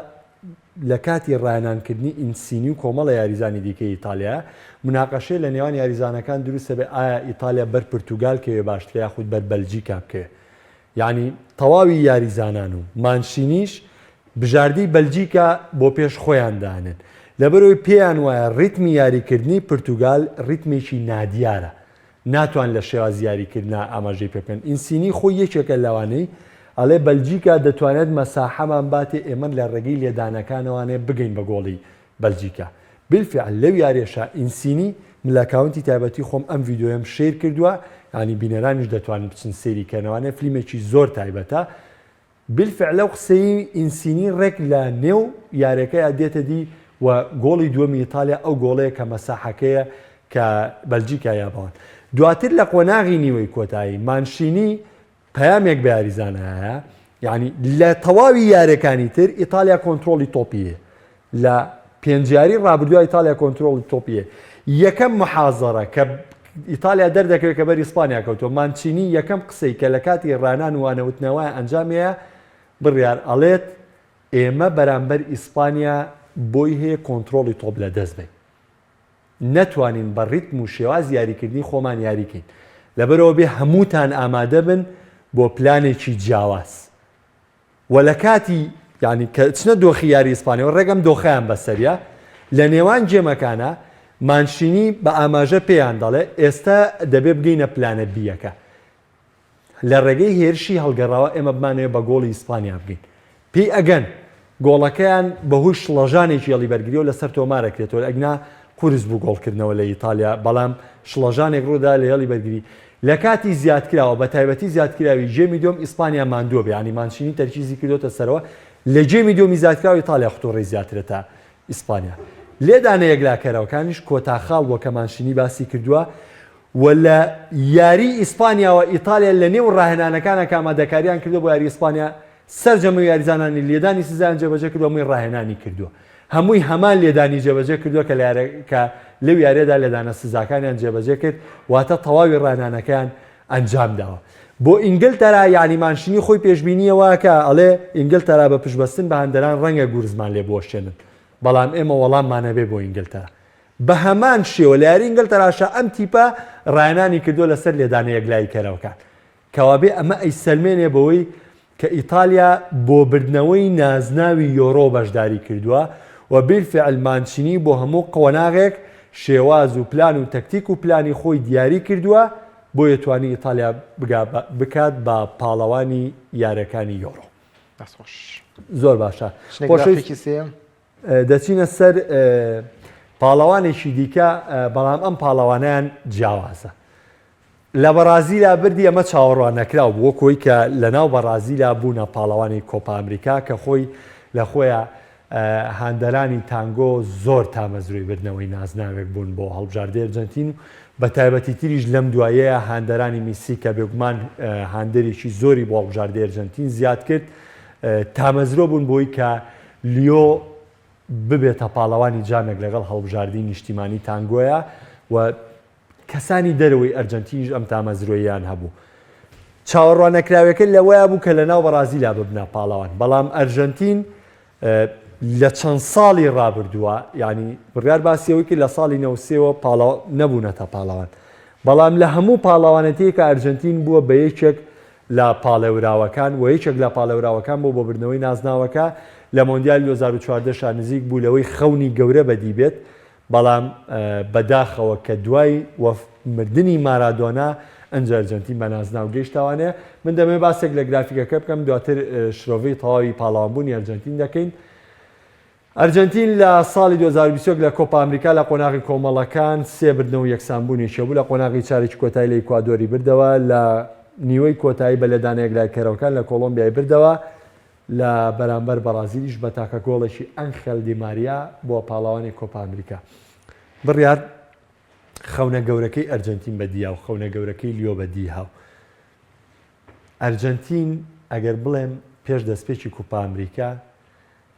لە کاتی ڕایانانکردنی ئینسینی و کۆمەڵە یاریزانی دیکەی ئیتالیا مناقەشەی لە نێوان یاریزانەکان دروستە بێ ئایا ئیتالیا بەر پرتوگال کەوێ باشترە یاخود بەر بەلجیکا بکەوێ یعنی تەواوی یاریزانان و مانشینیش بژاردی بەلجیکا بۆ پێش خۆیان دانن لەبەرەوەی پێیان وایە ڕیتمی یاریکردنی پرتوگال ڕیتمێکی نادیارە ناتوان لە شێواز یاریکردنا ئاماژەی پێ بکەن ئینسینی خۆی یەکێکە لەوانەی ئەڵێ بەلجیکا دەتوانێت مەساحەمان باتێ ئێمە لە ڕێگەی لێدانەکانەوانێ بگەین بە گۆڵی بەلجیکا بالفعل لەو یاریێشە ئینسینی من لە کاونتی تایبەتی خۆم ئەم ڤیدۆیم شێر کردووە ینی بینەرانیش دەتوانن بچن سێری کەنەوانێ فیلمێکی زۆر تایبەتە بالفعل لەو قسەی ئینسینی ڕێک لە نێو یاریەکەی دێتە دی و گۆڵی دووەمی ئیتالیا ئەو گۆڵەیە کە مەساحەکەیە کە بەلجیکا یابان دواتر لە قۆناغی نیوەی کۆتایی مانشینی پەیامێک بە یاریزانە هەیە یعنی لە تەواوی یاریەکانی تر ئیتالیا کۆنتترۆلی تۆپیە لە پێنجیاری ڕابردووە ئیتالیا کۆنتترۆلی تۆپیە یەکەم محازەرە کە ئیتالیا دەردەکەوێت کە بەر ئیسپانیا کەوتۆ مانچینی یەکەم قسەی کە لە کاتی ڕانان وانەوتنەوەی ئەنجامەیە بڕیار ئەڵێت ئێمە بەرامبەر ئیسپانیا بۆی هەیە کۆنتترۆلی تۆپ لە دەست بێت نەتوانین بە ڕیتم و شێواز یاریکردنی خۆمان یاریکەین لەبەرەوە بێ هەمووتان ئامادە بن بۆ پلانێکی جیاواز و لە کاتی ینی کە چنە دۆخی یاری ئیسپانیەوە ڕێگەم دۆخیان بەسەریە لە نێوان جێمەکانە مانشینی بە ئاماژە پێیان دەڵێ ئێستا دەبێ بگەینە پلانە بیەکە لە ڕێگەی هێرشی هەڵگەڕاوە ئێمە بمانەوە بە گۆڵی ئیسپانیا بگەین پێی ئەگەن گۆڵەکەیان بەهوی شڵەژانێکی هێڵی بەرگریەوە لەسەر تۆمارەکرێتەوە ئەگنا قورس بوو گۆڵکردنەوە لە ئیتالیا بەڵام شڵەژانێک ڕوودا لە هێڵی بەرگری لە کاتی زیادکراوە بە تایبەتی زیادکراوی جێمی دۆم ئیسپانیا ماندووە بێ ینی مانشینی تەرکیزی کردوتە سەرەوە لە جێمی دۆمی زیادکراوی ئیتالیا خوتۆڕی زیاترە تا ئیسپانیا لێدانە یەکلاکەرەوەکانیش کۆتاخاڵ وەکە مانشینی باسی کردووە و لە یاری ئیسپانیاوە ئیتالیا لە نێو ڕاهێنانەکانە کامادەکاریان کردو بۆ یاری ئیسپانیا سەرجەمە یاریزانانی لێدانی سزایان جێبەجێ کردو هەمووی ڕاهێنانی کردووە هەمووی هەمان لێدانی جێبەجێ کردووە کە لەو یاریەدا لێدانە سزاکانیان جێبەجێ کرد واتە تەواوی ڕاهێنانەکان ئەنجام داوە بۆ ئینگلتەرا یانی مانشینی خۆی پێشبینیەوە کە ئەڵێ ئینگلتەرا بە پشبەستن بە هەندەران ڕەنگە گورزمان لێ بۆشێنن بەڵام ئێمە وەڵاممانەبێ بۆ ئینگلتەرا بە هەمان شێوە لە یاری ئینگلتەراشە ئەم تیپە ڕایانانی کردووە لەسەر لێدانە یەکلایی کەرەوەکان کەوابێ ئەمە ئەی سەلمێنێ بەوەی کە ئیتالیا بۆ بردنەوەی نازناوی یۆرۆ بەشداری کردووە و بیرفعل مانچینی بۆ هەموو قۆناغێک شێواز و پلان و تەکتیک و پلانی خۆی دیاری کردووە بۆ یەتوانی ئیتالیا بکات بە پاڵەوانی یارەکانی یۆرۆ زۆر باشە دەچینە سەر پاڵەوانێکی دیکە بەڵام ئەم پاڵەوانیان جیاوازە لە بەرازیلا بردی ئەمە چاوەڕوان نەکراو بووە کۆی کە لە ناو بەرازیلا بوونە پاڵەوانی کۆپا ئەمریکا کە خۆی لە خۆیان هاندەرانی تانگۆ زۆر تامەزروی بردنەوەی نازناوێک بوون بۆ هەڵبژاردەی ئەرجەنتین بە تایبەتی تریش لەم دوایەیە هاندەرانی میسی کە بێگومان هاندێرێکی زۆری بۆ هەڵبژاردەی ئەرجەنتین زیاد کرد تامەزرۆ بوون بۆی کە لیۆ ببێتە پاڵەوانی جامێک لەگەڵ هەڵبژاردی نیشتیمانی تانگۆیە و کەسانی دەرەوەی ئەرجەنتینیش ئەم تامەزرۆییان هەبوو چاوەڕوان نەکراوەکە لەوەیە بوو کە لە ناو بەرازیلا ببنە پاڵەوان بەڵام ئەرجەنتین لە چەند ساڵی ڕابردووە ینی بڕیار باسیەوەی کرد لە ساڵی 93ەوە نەبوونەتە پاڵەوان بەڵام لە هەموو پاڵەوانەتەیە کە ئەرجەنتین بووە بە یەکێک لە پاڵێوراوەکان و یەکێک لە پاڵێوراوەکان بۆ بردنەوەی نازناوەکە لە مۆندیال 2014 نزیک بوو لەوەی خەونی گەورە بەدی بێت بەڵام بەداخەوە کە دوای مردنی مارادۆنا ئەنج ئەرجەنتین بە نازناو گەیشتوانەیە من دەمێ باسێک لە گرافیکەکە بکەم دواتر شرۆڤەی تەواوی پاڵەوانبوونی ئەرجەنتین دەکەین ئەرجەنتین لە ساڵی 2021 لە کۆپا ئەمریکا لە قۆناغی کۆمەڵەکان سێ بردنەوە یەکسانبوونی شەبوو لە قۆناغی چارێکی کۆتایی لە ئیکوادۆری بردەوە لە نیوەی کۆتایی بە لەدانەیەک لایکەرەوەکان لە کۆلۆمبیای بردەوە لە بەرامبەر بەرازیلیش بە تاکە گۆڵێکی ئەنخەل دی ماریا بۆ پاڵەوانی کۆپا ئەمریکا بڕیار خەونە گەورەکەی ئەرجەنتین بەدییا و خەونە گەورەکەی لیۆ بەدی هاو ئەرجەنتین ئەگەر بڵێم پێش دەستپێکی کوپا ئەمریکا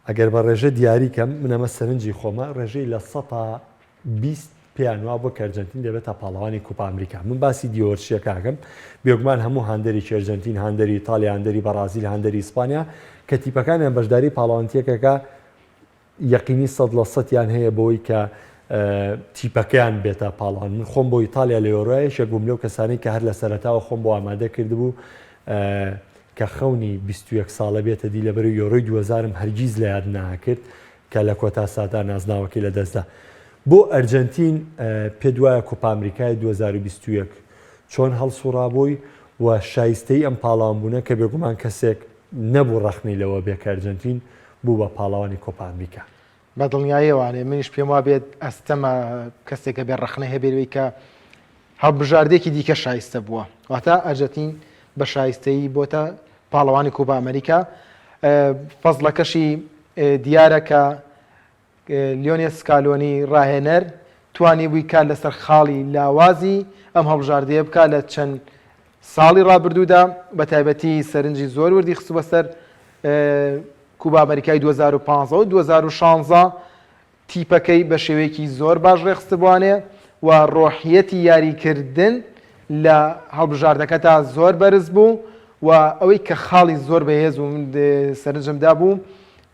ئەگەر بە ڕێژە دیاریکەم منەمە سەرنجی خۆمە ڕێژەی لە 120 پێیان وا بۆ کە ئەرجەنتین دەبێتە پاڵەوانی کوپا ئەمریکا من باسی دیۆرشیەکەکەم بێگومان هەموو هاندێری ئەرجەنتین هاندێری ئیتالیا هاندێری بەرازیل هاندێری ئیسپانیا کە تیپەکانیان بەشداری پاڵەوانتیەکەکە یەقینی 100% هەیە بۆی کە تیپەکەیان بێتە پاڵەوان من خۆم بۆ ئیتالیا لە یۆرۆیەشە بووم لەو کەسانی کە هەر لە سەرەتاوە خۆم بۆ ئامادە کردبوو کە خەونی 21 ساڵە بێتە دی لەبەر یۆرۆی 2000 هەرگیز لە یاد ناکرد کە لە کۆتا سادا نازناوەکەی لە دەستدا بۆ ئەرجەنتین پێ دوایە کۆپا ئەمریکای 2021 چۆن هەڵسوڕابووی و شایستەی ئەم پاڵەوانبوونە کە بێگومان کەسێک نەبوو ڕەخنی لەوە بێ کە ئەرجەنتین بوو بە پاڵەوانی کۆپا ئەمریکا بە دڵنیاییەوانێ منیش پێم وا بێت ئەستەمە کەسێکە بێ ڕەخنە هەبێتەوەی کە هەڵبژاردێکی دیکە شایستە بووە واتە ئەرجەنتین بە شایستەی بۆتە پاڵەوانی کۆپا ئەمریکا فەزڵەکەشی دیارە کە لیۆنێ سکالۆنی ڕاهێنەر توانی بووی کات لەسەر خاڵی لاوازی ئەم هەڵبژاردەیە بکات لە چەند ساڵی ڕابردوودا بە تایبەتی سەرنجی زۆر وردی خستووە سەر کوبا ئەمریکای 2015 و 2016 تیپەکەی بە شێوەیەکی زۆر باش ڕێخستبوانێ و ڕۆحیەتی یاریکردن لە هەڵبژاردەکە تا زۆر بەرز بوو و ئەوەی کە خاڵی زۆر بەهێز و سەرنجمدا بوو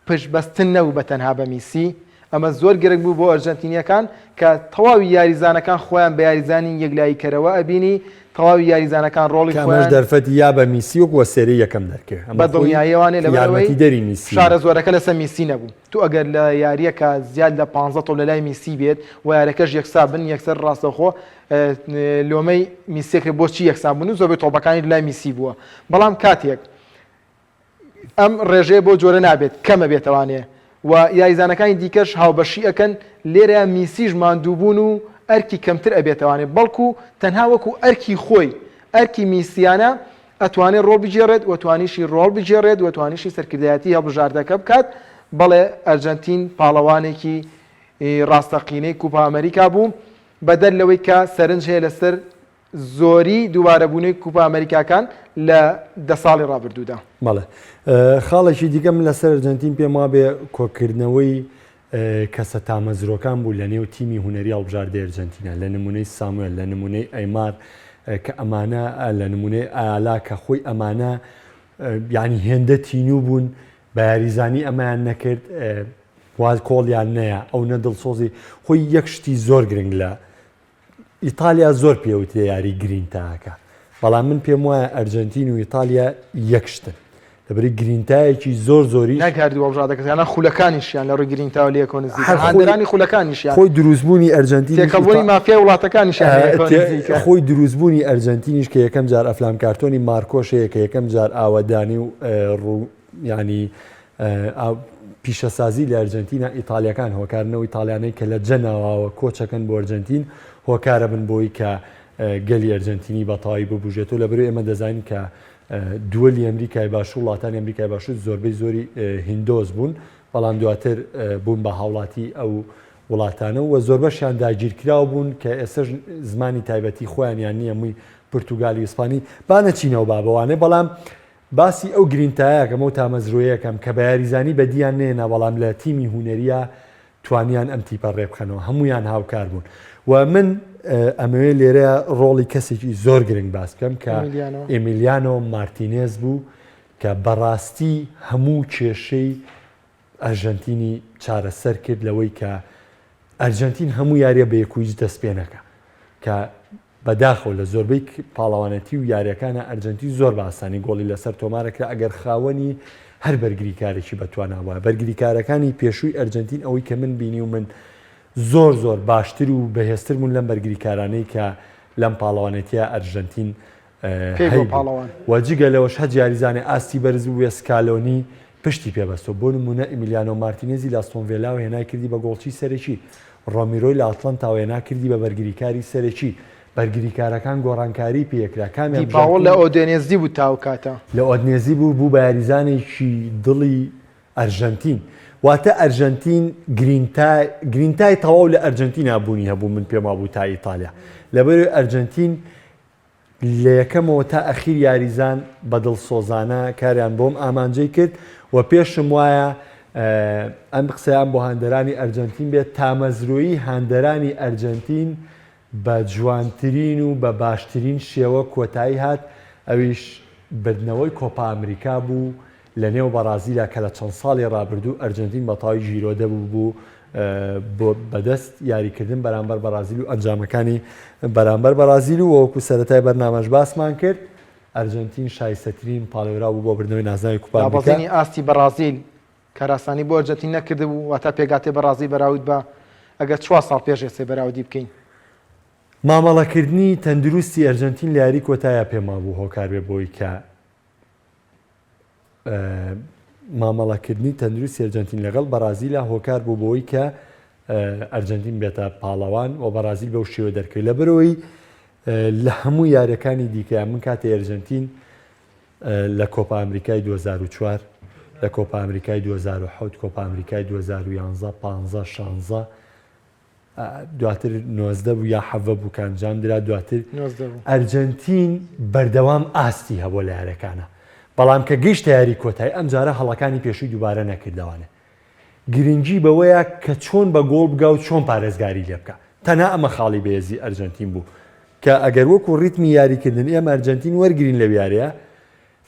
پشتبەستن نەبوو بە تەنها بە میسی ئەمە زۆر گرنگ بوو بۆ ئەرجەنتینیەکان کە تەواوی یاریزانەکان خۆیان بە یاریزانی یەکلاییکەرەوە ئەبینی تەواوی یاریزانەکان ڕۆڵی خۆیان دەرفەتی یا بە میسی وەک وە سێری یەکەم دەرکێ بە دڵنیاییەوانێ لەبەرەوەی دەری میسی شارە زۆرەکە لەسەر میسی نەبوو تو ئەگەر لە یاریەکە زیاد لە 15 تۆ لە لای میسی بێت و یارەکەش یەکسا بن یەکسەر ڕاستەخۆ لۆمەی میسیەکە بۆچی یەکسا بوون و زۆربەی تۆپەکانی لای میسی بووە بەڵام کاتێک ئەم ڕێژەیە بۆ جۆرە نابێت کەمە بێتەوانێ و یاریزانەکانی دیکەش هاوبەشی ئەەکەن لێرە میسیش ماندووبوون و ئەرکی کەمتر ئەبێتەوانێت بەڵکو تەنها وەکو ئەرکی خۆی ئەرکی میسیانە ئەتوانێت ڕۆڵ بجێڕێت و توانیشی ڕۆڵ بجێڕێت و توانیشی سەرکردایەتی هەڵبژاردەکە بکات بەڵێ ئەرجەنتین پاڵەوانێکی ڕاستەقینەی کوپا ئەمریکا بوو بەدەر لەوەی کە سەرنج هەیە لەسەر زۆری دووبارەبوونەی کوپا ئەمریکاکان لە 10 ساڵی ڕابردوودا. بەڵێ خاڵێکی دیکەم لەسەر ئەرجەنتین پێم وا بێ کۆکردنەوەی کەسە تامەزرۆکان بوو لە نێو تیمی هونەری هەڵبژاردەی ئەرجەنتینە لە نمونەی ساموێل لە نمونەی ئەیمار کە ئەمانە لە نمونەی ئالا کە خۆی ئەمانە یعنی هێندە تینوو بوون بە یاریزانی ئەمایان نەکرد واز کۆڵیان نەیە ئەو نە دڵسۆزی خۆی یەک شتی زۆر گرنگ لە ئیتالیا زۆر پێوتێ یاری گرینتاکە بەڵام من پێم وایە ئەرجەنتین و ئیتالیا یەکشتن لەبەری گرینتایەکی زۆر زۆری نەکردی وڵژادەکەیانە خولەکانیشیان لە ڕووی گرینتاوە لێکۆنزیانی خولەکانیشیان خۆی دروستبوونی ئەرجەنتین تێکەڵبوونی مافیا وڵاتەکانیشیان خۆی دروستبوونی ئەرجەنتینیش کە یەکەم جار ئەفلام کارتۆنی مارکۆشەیە کە یەکەم جار ئاوەدانی و ینی پیشەسازی لە ئەرجەنتینە ئیتالیەکان هۆکارنەوە ئیتالیانەی کە لە جەناوەوە کۆچەکەن بۆ ئەرجەنتین هۆکارە بن بۆی کە گەلی ئەرجەنتینی بەتەواوی ببوژێتەوە لەبەرەوەی ئێمە دەزانین کە دووەلی ئەمریکای باشوور وڵاتانی ئەمریکای باشوور زۆربەی زۆری هیندۆز بوون بەڵام دواتر بوون بە هاوڵاتی ئەو وڵاتانە و زۆربەشیان داگیرکراو بوون کە ئێستا زمانی تایبەتی خۆیان یان نییە مووی پورتوگالی ئیسپانی با نەچینەوە بابەوانێ بەڵام باسی ئەو گرینتایەکەم و تامەزرۆیەکەم کە بە یاریزانی بەدیان نێنا بەڵام لە تیمی هونەریە توانیان ئەم تیپە ڕێبخەنەوە هەمویان هاوکار بوون و من ئەمەوێ لێرە ڕۆڵی کەسێکی زۆر گرنگ باس بکەم کە ئێمیلیانۆ مارتینێز بوو کە بەڕاستی هەموو کێشەی ئەرژەنتینی چارەسەر کرد لەوەی کە ئەرجەنتین هەموو یاریە بە یەکویچ دەست پێ نەکە کە بەداخەوە لە زۆربەی پاڵەوانەتی و یاریەکانە ئەرجەنتین زۆر باسانی گۆڵی لەسەر تۆمارەکرا ئەگەر خاوەنی هەر بەرگریکارێکی بەتواناوە بەرگریکارەکانی پێشووی ئەرجەنتین ئەوەی کە من بینی و من زۆر باشتر و بەهێزتر بوون لەم بەرگریکارانەی کە لەم پاڵەوانێتیە ئەرژەنتین وەجگە لەوەش هەج یاریزانێ ئاستی بەرز بوو سکالۆنی پشتی پێبەستەوە بۆ نمونە ئیمیلیانۆ مارتینێزی لاستۆن ڤێلاوە هێنای کردی بە گۆڵچی سەرەکی ڕۆمیرۆی لە ئەتڵەنتاوە هێنا کردی بە بەرگریکاری سەرەکی بەرگریکارەکان گۆڕانکاری پێکرا کامیان باوەڵ لە ئۆدێنێزی بوو تاو کاتە لە ئۆدنێزی بوو بە یاریزانێکی دڵی ئەرژەنتین واتە ئەرژەنتین گرینتای تەواو لە ئەرجەنتینا بوونی هەبوو من پێم وابوو تا ئیتالیا لەبەر ئەرجەنتین لە یەکەمەوە تا ئەخیر یاریزان بە دڵسۆزانە کاریان بۆم ئامانجەی کرد و پێشم وایە ئەم قسەیان بۆ هاندەرانی ئەرجەنتین بێت تامەزرۆیی هاندەرانی ئەرجەنتین بە جوانترین و بە باشترین شێوە کۆتایی هات ئەویش بردنەوەی کۆپا ئەمریکا بوو لە نێو بەرازیلیا کە لە چەند ساڵی ڕابردوو ئەرجەنتین بەتەواوی ژیرۆدە بوو بۆ بەدەست یاریکردن بەرامبەر بەرازیل و ئەنجامەکانی بەرامبەر بەرازیل و وەکو سەرەتای بەرنامەش باسمان کرد ئەرجەنتین شایستەترین پاڵێورا بوو بۆ بردنەوەی نازناوی کوپا ئەمریکا. بەڵێنی ئاستی بەرازیل کاراسانی بۆ ئەرجەنتین نەکرد بوو واتە پێگاتێ بەرازیل بەراود بە ئەگەر 4 ساڵ پێش ئێسێ بەراودی بکەین. مامەڵەکردنی تەندروستی ئەرجەنتین لە یاری کۆتایە پێما بوو هۆکار بێ بۆی کە مامەڵەکردنی تەندروستی ئەرجەنتین لەگەڵ بەرازیلە هۆکار بوو بۆی کە ئەرجەنتین بێتە پاڵەوان و بەرازیل بەو شێوە دەرکەوێت لەبەرەوەی لە هەموو یاریەکانی دیکە من کاتێ ئەرجەنتین لە کۆپا ئەمریکای 2004 لە کۆپا ئەمریکای 2007 کۆپا ئەمریکای 2011 15 16 دواتر 90 بوو یا حەڤە بوو کانجام درا دواتر 19 بوو. ئەرجەنتین بەردەوام ئاستی هەبوو لە یاریەکانە بەڵام کە گەیشتە یاری کۆتایی ئەم جارە هەڵەکانی پێشووی دووبارە نەکردەوانێ گرنگی بەوەیە کە چۆن بە گۆڵ بگا و چۆن پارێزگاری لێ بکە تەنها ئەمە خاڵی بەهێزی ئەرجەنتین بوو کە ئەگەر وەکو ڕیتمی یاریکردن ئێمە ئەرجەنتین وەرگرین لە یاریە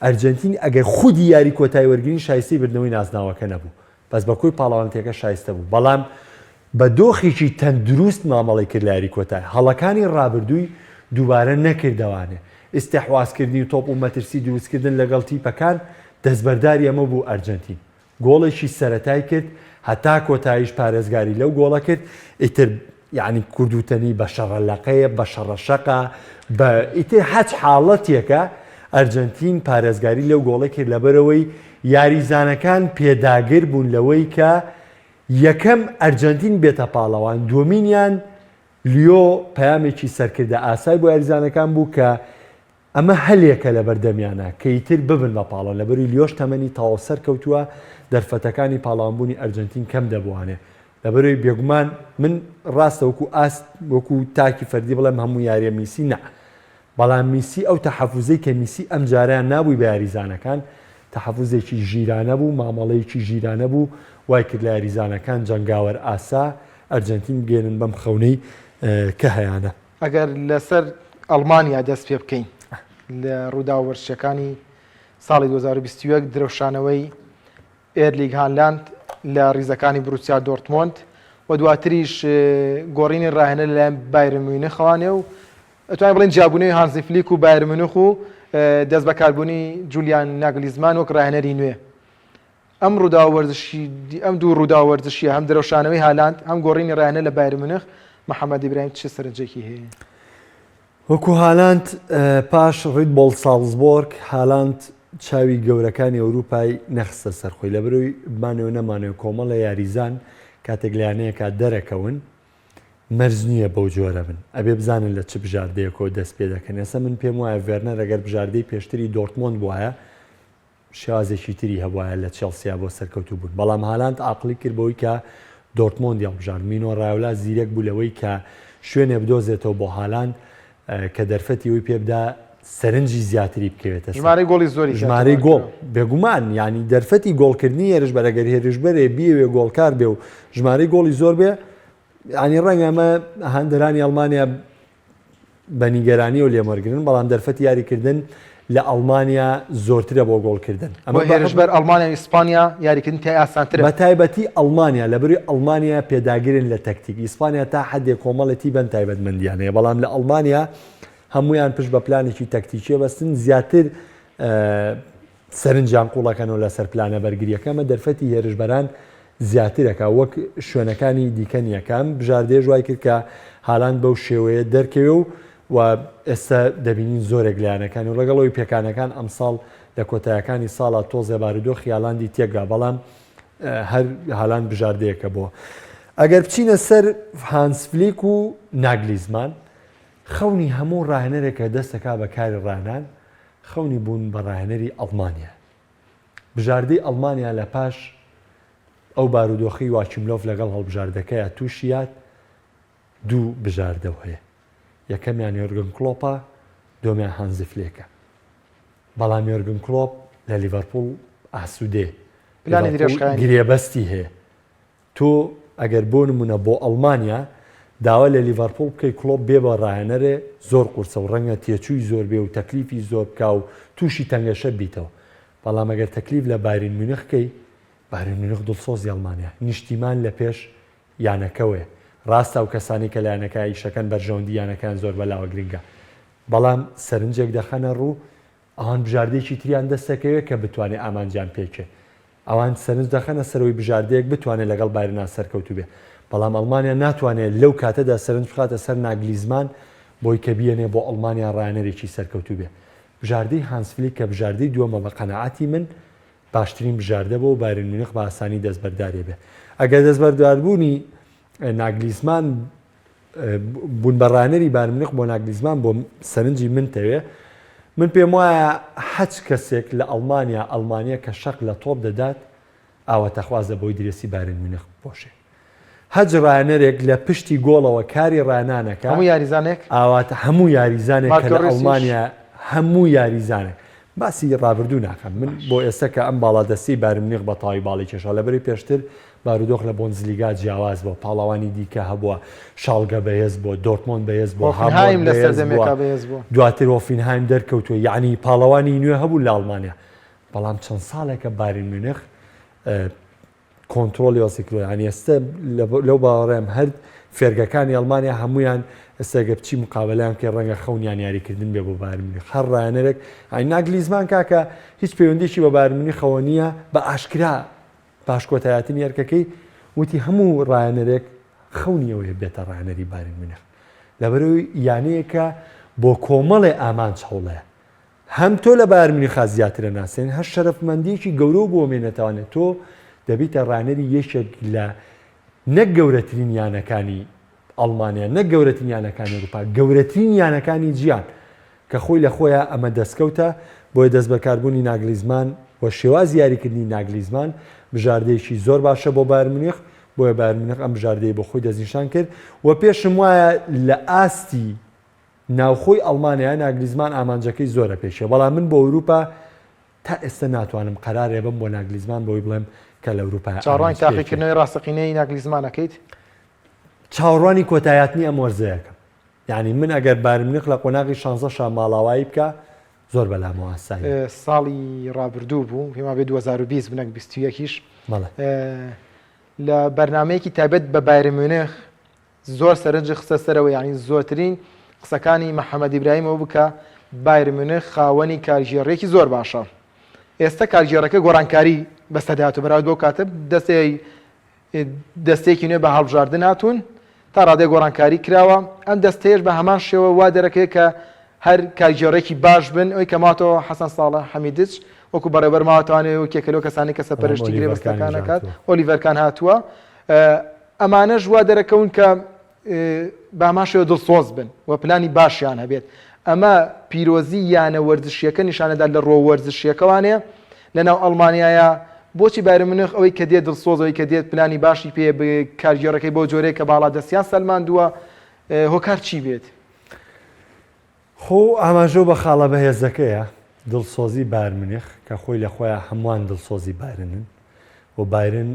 ئەرجەنتین ئەگەر خودی یاری کۆتایی وەرگرین شایستەی بردنەوەی نازناوەکە نەبوو بەس بەکۆی پاڵەوانتێکە شایستە بوو بەڵام بە دۆخێکی تەندروست مامەڵی کرد لە یاری کۆتایی هەڵەکانی ڕابردووی دووبارە نەکردەوانێ ئیستیحوازکردنی و تۆپ و مەترسی دروستکردن لەگەڵ تیپەکان دەستبەرداری ئەمە بوو ئەرجەنتین گۆڵێکی سەرەتای کرد هەتا کۆتاییش پارێزگاری لەو گۆڵە کرد ئیتر یعنی کوردوتنی بە شەڕەلەقەیە بە شەڕەشەقە بە ئیتر هەچ حاڵەتێکە ئەرجەنتین پارێزگاری لەو گۆڵە کرد لەبەرەوەی یاریزانەکان پێداگر بوون لەوەی کە یەکەم ئەرجەنتین بێتە پاڵەوان دومینیان لیۆ پەیامێکی سەرکردە ئاسای بۆ یاریزانەکان بوو کە ئەمە هەلێکە لە بەردەمیانە کە ئیتر ببن بە پاڵەوە لەبەری لیۆش تەمەنی تەواو سەر کەوتووە دەرفەتەکانی پاڵاوانبوونی ئەرجەنتین کەم دەبوانێ لەبەرەوەی بێگومان من ڕاستە وەکو ئاست وەکو تاکی فەردی بڵێم هەموو یاریە میسی نە بەڵام میسی ئەو تەحەفوزەی کە میسی ئەم جاریان نابووی بە یاریزانەکان تەحەفوزێکی ژیرانە بوو مامەڵەیەکی ژیرانە بوو وای کرد لە یاریزانەکان جەنگاوەر ئاسا ئەرجەنتین بگێنن بەم خەونەی کە هەیەە ئەگەر لەسەر ئەڵمانیا دەست پێ بکەین لە ڕوودا وەرزشەکانی ساڵی 2021 درەوشانەوەی ئێرلیگ هالاند لە ڕیزەکانی بروسیا دۆرتمۆند و دواتریش گۆڕینی ڕاهێنە لەلایەن بایرن میونخەوانێ و ئەتوانین بڵێن جیابوونەوەی هانزی فلیک و بایرن میونخ و دەست بەکاربوونی جولیان ناگلیزمان وەک ڕاهێنەری نوێ ئەم دوو ڕوودا وەرزشیە هەم درەوشانەوەی هالاند هەم گۆڕینی ڕاهێنە لە بایرن میونخ محەممەد ئیبراهیم چه سەرنجێکی هەیە وەکو هالاند پاش ڕید بۆڵ ساڵزبۆرگ هالاند چاوی گەورەکانی ئەوروپای نەخستە سەرخۆی لە بەرەوەی بمانەوە نەمانەوە کۆمەڵە یاریزان کاتێک لایەنەیەکە دەرەکەون مەرج نییە بەو جۆرە بن ئەبێ بزانن لە چ بژاردەیەکەوە دەست پێ دەکەن ئێستا من پێم وایە ڤێرنەر ئەگەر بژاردەی پێشتری دۆرتمۆند بووایە شێوازێکی تری هەبوایە لە چێلسیا بۆ سەرکەوتوو بوون بەڵام هالاند عاقلی کرد بەوەی کە دۆرتمۆند یا بژار مینۆ ڕاولا زیرەک بوو لەوەی کە شوێنێ بدۆزێتەوە بۆ هالاند کە دەرفەتی وی پێبدا سەرنجی زیاتری بکەوێتە ژمارەی گۆڵی زۆری ژمارەی گۆڵ بێگومان ینی دەرفەتی گۆڵکردنی هێرش بەرەگەر هێرشبەرێ بیوێ گۆڵکار بێ و ژمارەی گۆڵی زۆر بێ ینی ڕەنگە ئەمە هەندەرانی ئەڵمانیا بە نیگەرانی و لێمەرگن بەڵام دەرفەتی یاریکردن لە ئەڵمانیا زۆرترە بۆ گۆڵکردن ئەمە هێرشبەر ئەڵمانیا ئیسپانیا یاریکردن تا ئاسانترە بە تایبەتی ئەڵمانیا لەبەری ئەڵمانیا پێداگرن لە تەکتیک ئیسپانیا تا حدێک کۆمەڵەتی بەن تایبەتمەندیانەیە بەڵام لە ئەڵمانیا هەمویان پشت بە پلانێکی تەکتیکیە بەستن زیاتر سەرنجیان قوڵەکەنەوە لەسەر پلانە بەرگریەکەمە دەرفەتی هێرشبەران زیاترەکە وەک شوێنەکانی دیکەن یەکەم بژاردێ ژوای کرد کە هالاند بەو شێوەیە دەرکەوێ و ئێستا دەبینین زۆرێک لایەنەکانی و لەگەڵەوەی پێکانەکان ئەمساڵ لە کۆتایەکانی ساڵە تۆزێ بارودۆ خیالاندی تێگا بەڵام هەر هالاند بژاردەیەکە بۆ ئەگەر بچینە سەر هانسفلیک و ناگلیزمان خەونی هەموو ڕاهێنەرێکە دەستەکا بە کاری ڕانان خەونی بوون بە ڕاهێنەری ئەڵمانیا بژاردەی ئەڵمانیا لە پاش ئەو بارودۆخی واکیملۆف لەگەڵ هەڵبژاردەکەیە تووشیات دوو بژاردە هەیە یەکەمیان یۆرگن کلۆپە دۆمیان هانزی فلێکە بەڵام یۆرگن کلۆپ لە لیڤەرپوڵ ئاسوودێ گرێبەستی هەیە تۆ ئەگەر بۆ نمونە بۆ ئەڵمانیا داوا لە لیڤەرپوڵ بکەی کلۆپ بێ بە ڕاهێنەرێ زۆر قورسە و ڕەنگە تێچووی زۆر بێ و تەکلیفی زۆر بکا و تووشی تەنگەشە بیتەوە بەڵام ئەگەر تەکلیف لە بایرن میونخکەی بایرن میونخ دڵسۆزی ئەڵمانیا نیشتیمان لە پێش یانەکەوێ ڕاستە و کەسانی کە لایەنەکە شەکەن بەرژەوەندی یانەکان زۆر بەلاوە گرنگە بەڵام سەرنجێک دەخەنە ڕوو ئەوان بژاردەیەکی تریان دەستەکەوێت کە بتوانێت ئامانجیان پێکێ ئەوان سەرنج دەخەنە سەرەوەی بژاردەیەک بتوانێت لەگەڵ بایرنا سەرکەوتو بێ بەڵام ئەڵمانیا ناتوانێت لەو کاتەدا سەرنج بخاتە سەر ناگلیزمان بۆی کە بیێنێ بۆ ئەڵمانیا ڕاهێنەرێکی سەرکەوتو بێ بژاردەی هانسفلیک کە بژاردەی دووەمە بە قەنەعاتی من باشترین بژاردە بۆ بایرن میونخ بە ئاسانی دەستبەردارێ بێ ئەگەر دەستبەرداربوونی ناگلیزمان بوون بە ڕاهێنەری بایرن میونخ بۆ ناگلیزمان بۆ سەرنجی من تەوێ من پێم وایە هەچ کەسێک لە ئەڵمانیا کە شەق لە تۆپ دەدات ئاوەتەخوازە بۆی درێسی بایرن میونخ بۆشێ هەج ڕایەنەرێک لە پشتی گۆڵەوە کاری ڕانانەکە هەموو یاریزانێک ئاواتە هەموو یاریزانێک کە لە مارکۆ ڕێسیش. ئەڵمانیا هەموو یاریزانێک باسی ڕابردوو ناکەم من بۆ ئێستا کە ئەم باڵادەستی بارمنیغ بە تاوی باڵی کێشە لە بەری پێشتر بارودۆخ لە بۆنزلیگا جیاواز بۆ پاڵاوانی دیکە هەبووە شالگە بەهێز بۆ دۆرتمۆند بەهێز بۆ هایم لە سەردەمێکا بەهێز بووە دواتر ئۆفینهایم دەرکەوتووە یعنی پاڵەوانی نوێ هەبوو لە ئەڵمانیا بەڵام چەند ساڵێکە بارین مونیخ کۆنتترۆلی وەسیکرۆ ینی ئێستا لەو باوەڕێم هەر فێرگەکانی ئەڵمانیا هەمویان ئێستاگە بچی مقابلەیان کە ڕەنگە خەونیان یاریکردن بێ بۆ بارمنیخ هەر ڕایەنەرێک ناگلیزمان کاکە هیچ پەیوەندیشی بە بارمنیخەوە نییە بە ئاشکرا پاشکۆتایەتی یارکەکەی وتی هەموو ڕایەنەرێک خەونیەوەی بێتە ڕایەنەری بارمنیخ لەبەرەوەی یانەیەکە بۆ کۆمەڵێ ئامان چاوڵەیە هەم تۆ لە بارمنیخا زیاترە ناسێن هەر شەرەفمەندیەکی گەورە بۆ مێنێتوانێت تۆ دەبیتە ڕایەنەری یەکێک لە نەک گەورەترین یانەکانی ئەڵمانیا نەک گەورەترین یانەکانی ئەوروپا گەورەترین یانەکانی جیان کە خۆی لە خۆیان ئەمە دەستکەوتە بۆی دەست بەکاربوونی ناگلیزمان بۆ شێواز یاریکردنی ناگلیزمان بژاردەیەکی زۆر باشە بۆ بارمنیخ بۆیە بارمنیخ ئەم بژاردەیە بۆ خۆی دەستنیشان کرد و پێشم وایە لە ئاستی ناوخۆی ئەڵمانیا ناگلیزمان ئامانجەکەی زۆرە پێشێ بەڵام من بۆ ئەوروپا تا ئێستا ناتوانم قەرارێ بم بۆ ناگلیزمان بۆی بڵێم کە لە ئەوروپا چاڕوانی تاقیکردنەوەی ڕاستەقینەی ناگلیزمانەکەیت چاوەڕوانی کۆتایەتنی ئەم وەرزەیەکەم یعنی من ئەگەر بارمنیخ لە قۆناغی 16 ماڵاوایی بکە زۆر بەلامەوە ئاسایی ساڵی ڕابردوو بوو پێما بێ 2020 بنەک 21یش مەڵێ لە بەرنمەیەکی تایبەت بە بایرن مونیخ زۆر سەرنجی خستە سەرەوە یعنی زۆرترین قسەکانی مەحەممەد ئیبراهیمەوە بکە بایرن مونیخ خاوەنی کارژێڕێکی زۆر باشە ئێستا کارژێڕەکە گۆڕانکاری بەستەداات و بەراود بۆ کاتە دەستێکی نوێ بە هەڵبژاردن هاتوون تا ڕادێ گۆڕانکاری کراوە ئەم دەستەیەش بە هەمان شێوە وا دەرەکەی کە هەر کارژێڕێکی باش بن ئەوی کەماتەوە حەسەن ساڵە حەمیدچ وەکو بەڕێبەر ماوەتوانێت و کێکەلۆ کەسانی کە سەپەرشتی گرێ بەستەکانەکات ئۆلیڤەرکان هاتووە ئەمانەش وا دەرەکەون کە بە هەمان شێوە دڵسۆز بن و پلانی باشیان هەبێت ئەمە پیرۆزی یانە وەرزشیەکە نیشانەدا لە ڕۆ وەرزشیەکەوانەیە لەناو ئەڵمانیایە بۆچی بایرن مونیخ ئەوەی کە دێت دڵسۆزەوەی کە دێت پلانی باشی پێ کارژێڕەکەی بۆ جۆرەیە کە باڵا دەستیان سەلماندووە هۆکار چی بێت؟ خۆ ئاماژۆ بە خاڵە بەهێزەکەیە دڵسۆزی بارمنیخ کە خۆی لە خۆیان هەمووان دڵسۆزی بارنن و بایرن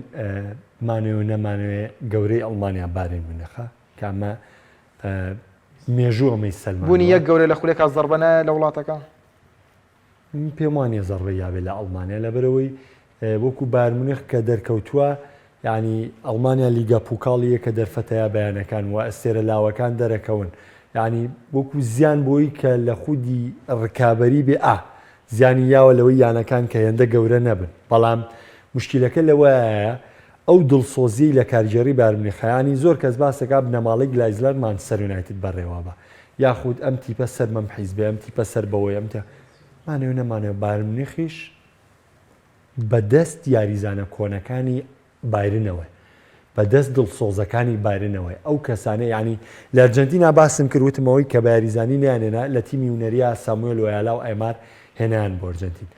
مانوێ و نەمانوێ گەورەی ئەڵمانیا بارین منیخە کە ئەمە مێژوو ئەمەی سەلمان بوونی یەک گەورە لە خولێکا زەربەنە لە وڵاتەکە پێم وانیە زەڕبەی یاوێ لە ئەڵمانیا لەبەرەوەی وەکو بارمنیخ کە دەرکەوتووە ینی ئەڵمانیا لیگە پوکاڵیە کە دەرفەتەیە بەیانەکان و ئەستێرە لاوەکان دەرەکەون ینی وەکو زیان بۆی کە لە خودی ڕکابەری بێ زیانی یاوە لەوەی یانەکان کە هێندە گەورە نەبن بەڵام مشکلەکە لەوەیە ئەو دڵسۆزی لە کارژێڕی بارمنیخەیانی زۆر کەس باسەکە بنەماڵی گلایزلەر مانچستەر یونایتد بەڕێوە بە یاخود ئەم تیپە سەر مەم حیزب بێ ئەم تیپە سەر بەوەی ئەم مانەوە نەمانێت بارمنیخیش بەدەست یاریزانە کۆنەکانی بایرنەوەی بەدەست دڵسۆزەکانی بارنەوەی ئەو کەسانە ینی لە ئەرجنتینا باسم کردوتمەوەی کە بایریزانی نیانێنا لە تیمی ونەریە ساموێل ویالا و ئەمار هێنان بۆ ئەرجنتین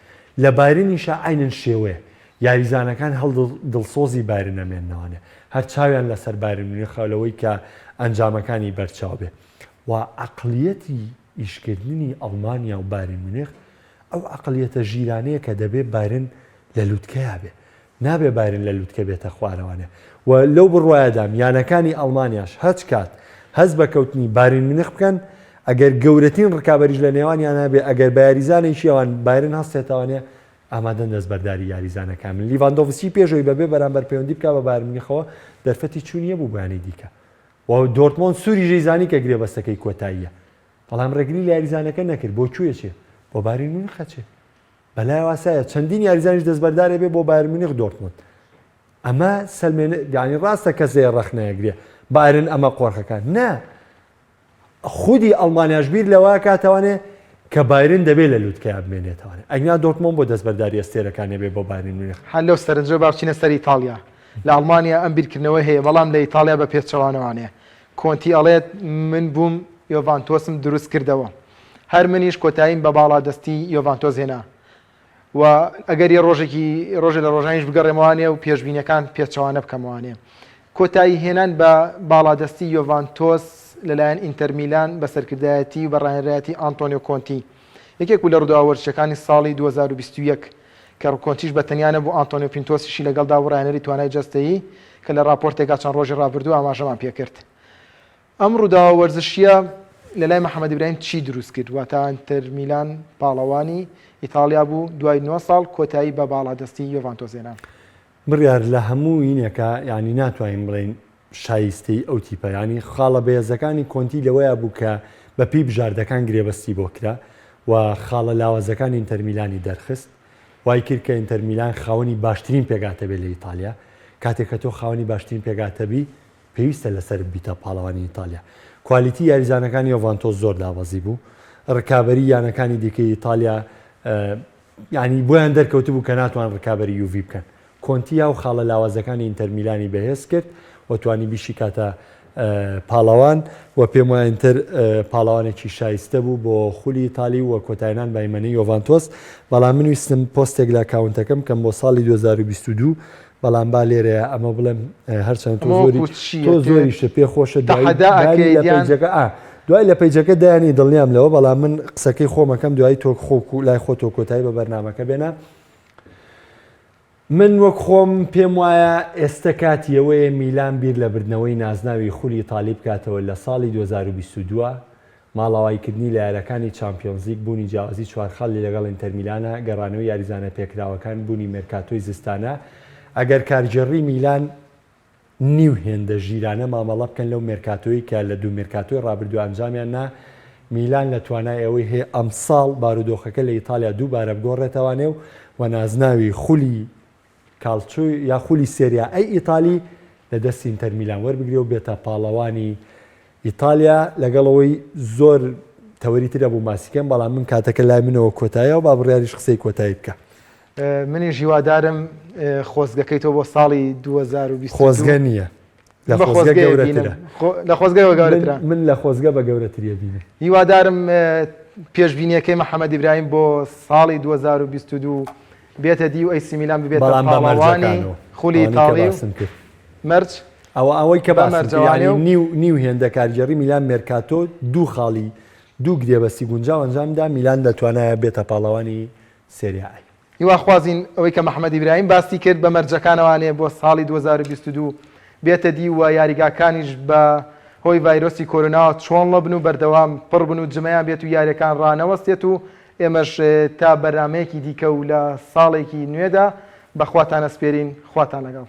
لە بایرنیشە عینەن شێوەیە یاریزانەکان هەڵ دڵسۆزی بارنەمێننەوەنێ هەر چاویان لەسەر بارمنیخەوەی کە ئەنجامەکانی بەرچاو بێ و عەقڵیەتی ئیشکردنی ئەڵمانیا و بارمنیخ ئەو عەقڵیەتە ژیرانەیە کە دەبێت بارن لە لووتکەیە بێ نابێ بارن لە لووتکە بێتە خوارەوانێ و لەو بڕواایەدام یانەکانی ئەڵمانیاش هەچ کات هەز بە کەوتنی بارمنیخ بکەن ئەگەر گەورەترین ڕکابەریش لە نێوانیان نابێ ئەگەر بە یاریزانێکی ئەوان بارن هەستێتوانێ ئامادەن دەستبەرداری یاریزانەکان من لیڤاندۆڤسکی پێشەوەی بەبێ بەرامبەر پەیوەندی بکە بە بارمنیخەوە دەرفەتی چوونیە بوو بەیانی دیکە و دۆرتمۆند سووری ژەیزانی کە گرێبەستەکەی کۆتاییە بەڵام ڕێگری لە یاریزانەکە نەکرد بۆ کوێ چێ بۆ بارمنیخ چێ بەلای واسایە چەندین یاریزانیش دەستبەردارێ بێ بۆ بارمنیخ دۆرتمۆند ئەمە سلمێنە ینی ڕاستە کەسێ ڕەخنەیەگرێ بارن ئەمە قۆرخەکان نا خودی ئەڵمانیاش بیر لەوە کاتەوانێ کە بایرن دەبێت لە لووتکەیە بمێنێتەوانێ ئەگنا دۆرتمۆند بۆ دەستبەرداری ئەستێرەکانێ بێ بۆ بارمنیخ هەر لەو سەرنجە باچینە سەر ئیتالیا لە ئەڵمانیا ئەم بیرکردنەوە هەیە بەڵام لە ئیتالیا بە پێچەوانەوانەیە کۆنتی ئەڵێت من بووم یۆڤانتۆسم دروست کردەوە هەر منیش کۆتاییم بە باڵا دەستی یۆڤانتۆس هێنا و ئەگەر یە ڕۆژێ لە ڕۆژانیش بگەڕێمەوانێ و پێشبینیەکان پێچەوانە بکەمەوانێ کۆتایی هێنان بە باڵادەستی یۆڤانتۆس لەلایەن ئینتەر میلان بە سەرکردایەتی و بەڕاهێنەرایەتی ئانتۆنیۆ کۆنتی یەکێک لە ڕووداوەرچەکانی ساڵی 2021 کە کۆنتیش بە تەنیانە بۆ ئانتۆنیۆ پینتۆسیشی لەگەڵدا و ڕاهێنەری توانای جەستەیی کە لە راپۆرتێکا چەند ڕۆژی ڕابردوو ئاماژەمان پێکرد. ئەم ڕووداوە وەرزشیە لەلای محەممەد ئیبراهیم چی دروست کرد؟ واتە ئینتەر میلان پاڵەوانی ئیتالیا بوو دوای 9 ساڵ کۆتایی بە باڵادەستی یۆڤانتۆس هێنان. بڕیار لە هەموو اینەکە ینی ناتوانین بڵێن شایستەی ئەو تیپە ینی خاڵە بەهێزەکانی کۆنتی لەوەیە بوو کە بە پێی بژاردەکان گرێبەستی بۆ کرا و خاڵە لاوازەکانی ئینتەر میلانی دەرخست وای کرد کە ئینتەر میلان خاوەنی باشترین پێگاتە بێت لە ئیتالیا کاتێک کە تۆ خاوەنی باشترین پێگاتەبی پێویستە لەسەر بیتە پاڵەوانی ئیتالیا. کوالیتی یاریزانەکانی یۆڤانتۆس زۆر داوەزی بوو ڕکابەری یانەکانی دیکەی ئیتالیا ینی بۆیان دەرکەوت بوو کە ناتوان ڕکابەری یوڤی بکەن. کۆنتیا و خاڵە لاوازەکانی ئینتەر میلانی بەهێز کرد و توانی بیشی کاتە پاڵەوان و پێم وایە ئینتەر پاڵەوانێکی شایستە بوو بۆ خولی ئیتالی و کۆتاییان بایمەنەی یۆڤانتۆس. بەڵام من ویستم پۆستێک لە کاونتەکەم کەم بۆ ساڵی 2022 بەڵام با لێرەیە ئەمە بڵێم هەرچەند تۆ زۆریشە پێ خۆشە دوای لە پەیجەکە دایانی دڵنیام لەوە بەڵام من قسەکەی خۆمەکەم دوای تۆ خۆ لای خۆ تۆ کۆتایی بە بەرنامەکە بێنە. من وەک خۆم پێم وایە ئێستا کاتیەوەیە میلان بیر لە بردنەوەی نازناوی خولی ئیتالی بکاتەوە لە ساڵی 2022 ماڵاوایکردنی لە یاریەکانی چامپیۆنز لیگ بوونی جیاوازی چوارخەڵی لەگەڵ ئینتەر میلانە گەڕانەوەی یاریزانە پێکراوەکان بوونی مێرکاتۆی زستانە ئەگەر کارجێڕی میلان نیو هێندە ژیرانە مامەڵە بکەن لەو مێرکاتۆی کە لە دوو مێرکاتۆی ڕابردوو ئەنجامیان نا میلان لە توانای ئەوەی هەیە ئەمساڵ بارودۆخەکە لە ئیتالیا دووبارە بگۆڕێتەوانێ و نازناوی خولی کاڵچوی یا خولی سێریا ئەی ئیتالی لە دەستی ئینتەر میلان وەربگرێ و بێتە پاڵەوانی ئیتالیا لەگەڵەوەی زۆر تەوەریترە بوو ماسیکەم بەڵام من کاتەکە لای منەوە کۆتایە و با بڕیاریش قسەی کۆتایی بکە. منی ژیوادارم خۆزگەکەیتەوە بۆ ساڵی 2020 خۆزگە نییە لە خۆزگە گەورەترە لە خۆزگەوە گەورەترە من لە خۆزگە بە گەورەتریە بینێ. هیوادارم پێشبینیەکەی محەممەد ئیبراهیم بۆ ساڵی 2022 بێتە دی و ئەیسی میلان ببێتە پاڵەوانی خولی ئیتاڵی مەرج ئەوەی کە باسمانی نیو هێندە کارگەڕی میلان مێرکاتۆ دوو خاڵی دوو گرێبەستی گونجاو ئەنجامدا میلان دەتوانایە بێتە پاڵەوانی سێریای. هیواخوازین ئەوەی کە محەممەد ئیبراهیم باسی کرد بە مەرجەکانەوانێ بۆ ساڵی 2022 بێتە دی و یاریگاکانیش بە هۆی ڤایرۆسی کۆرۆناوە چۆن لە بن و بەردەوام پڕ بن و جمەیان بێت و یاریەکان ڕانەوەستێت و ئێمەش تا بەرنامەیەکی دیکە و لە ساڵێکی نوێدا بەخواتان ئەسپێرین خواتان لەگەڵ.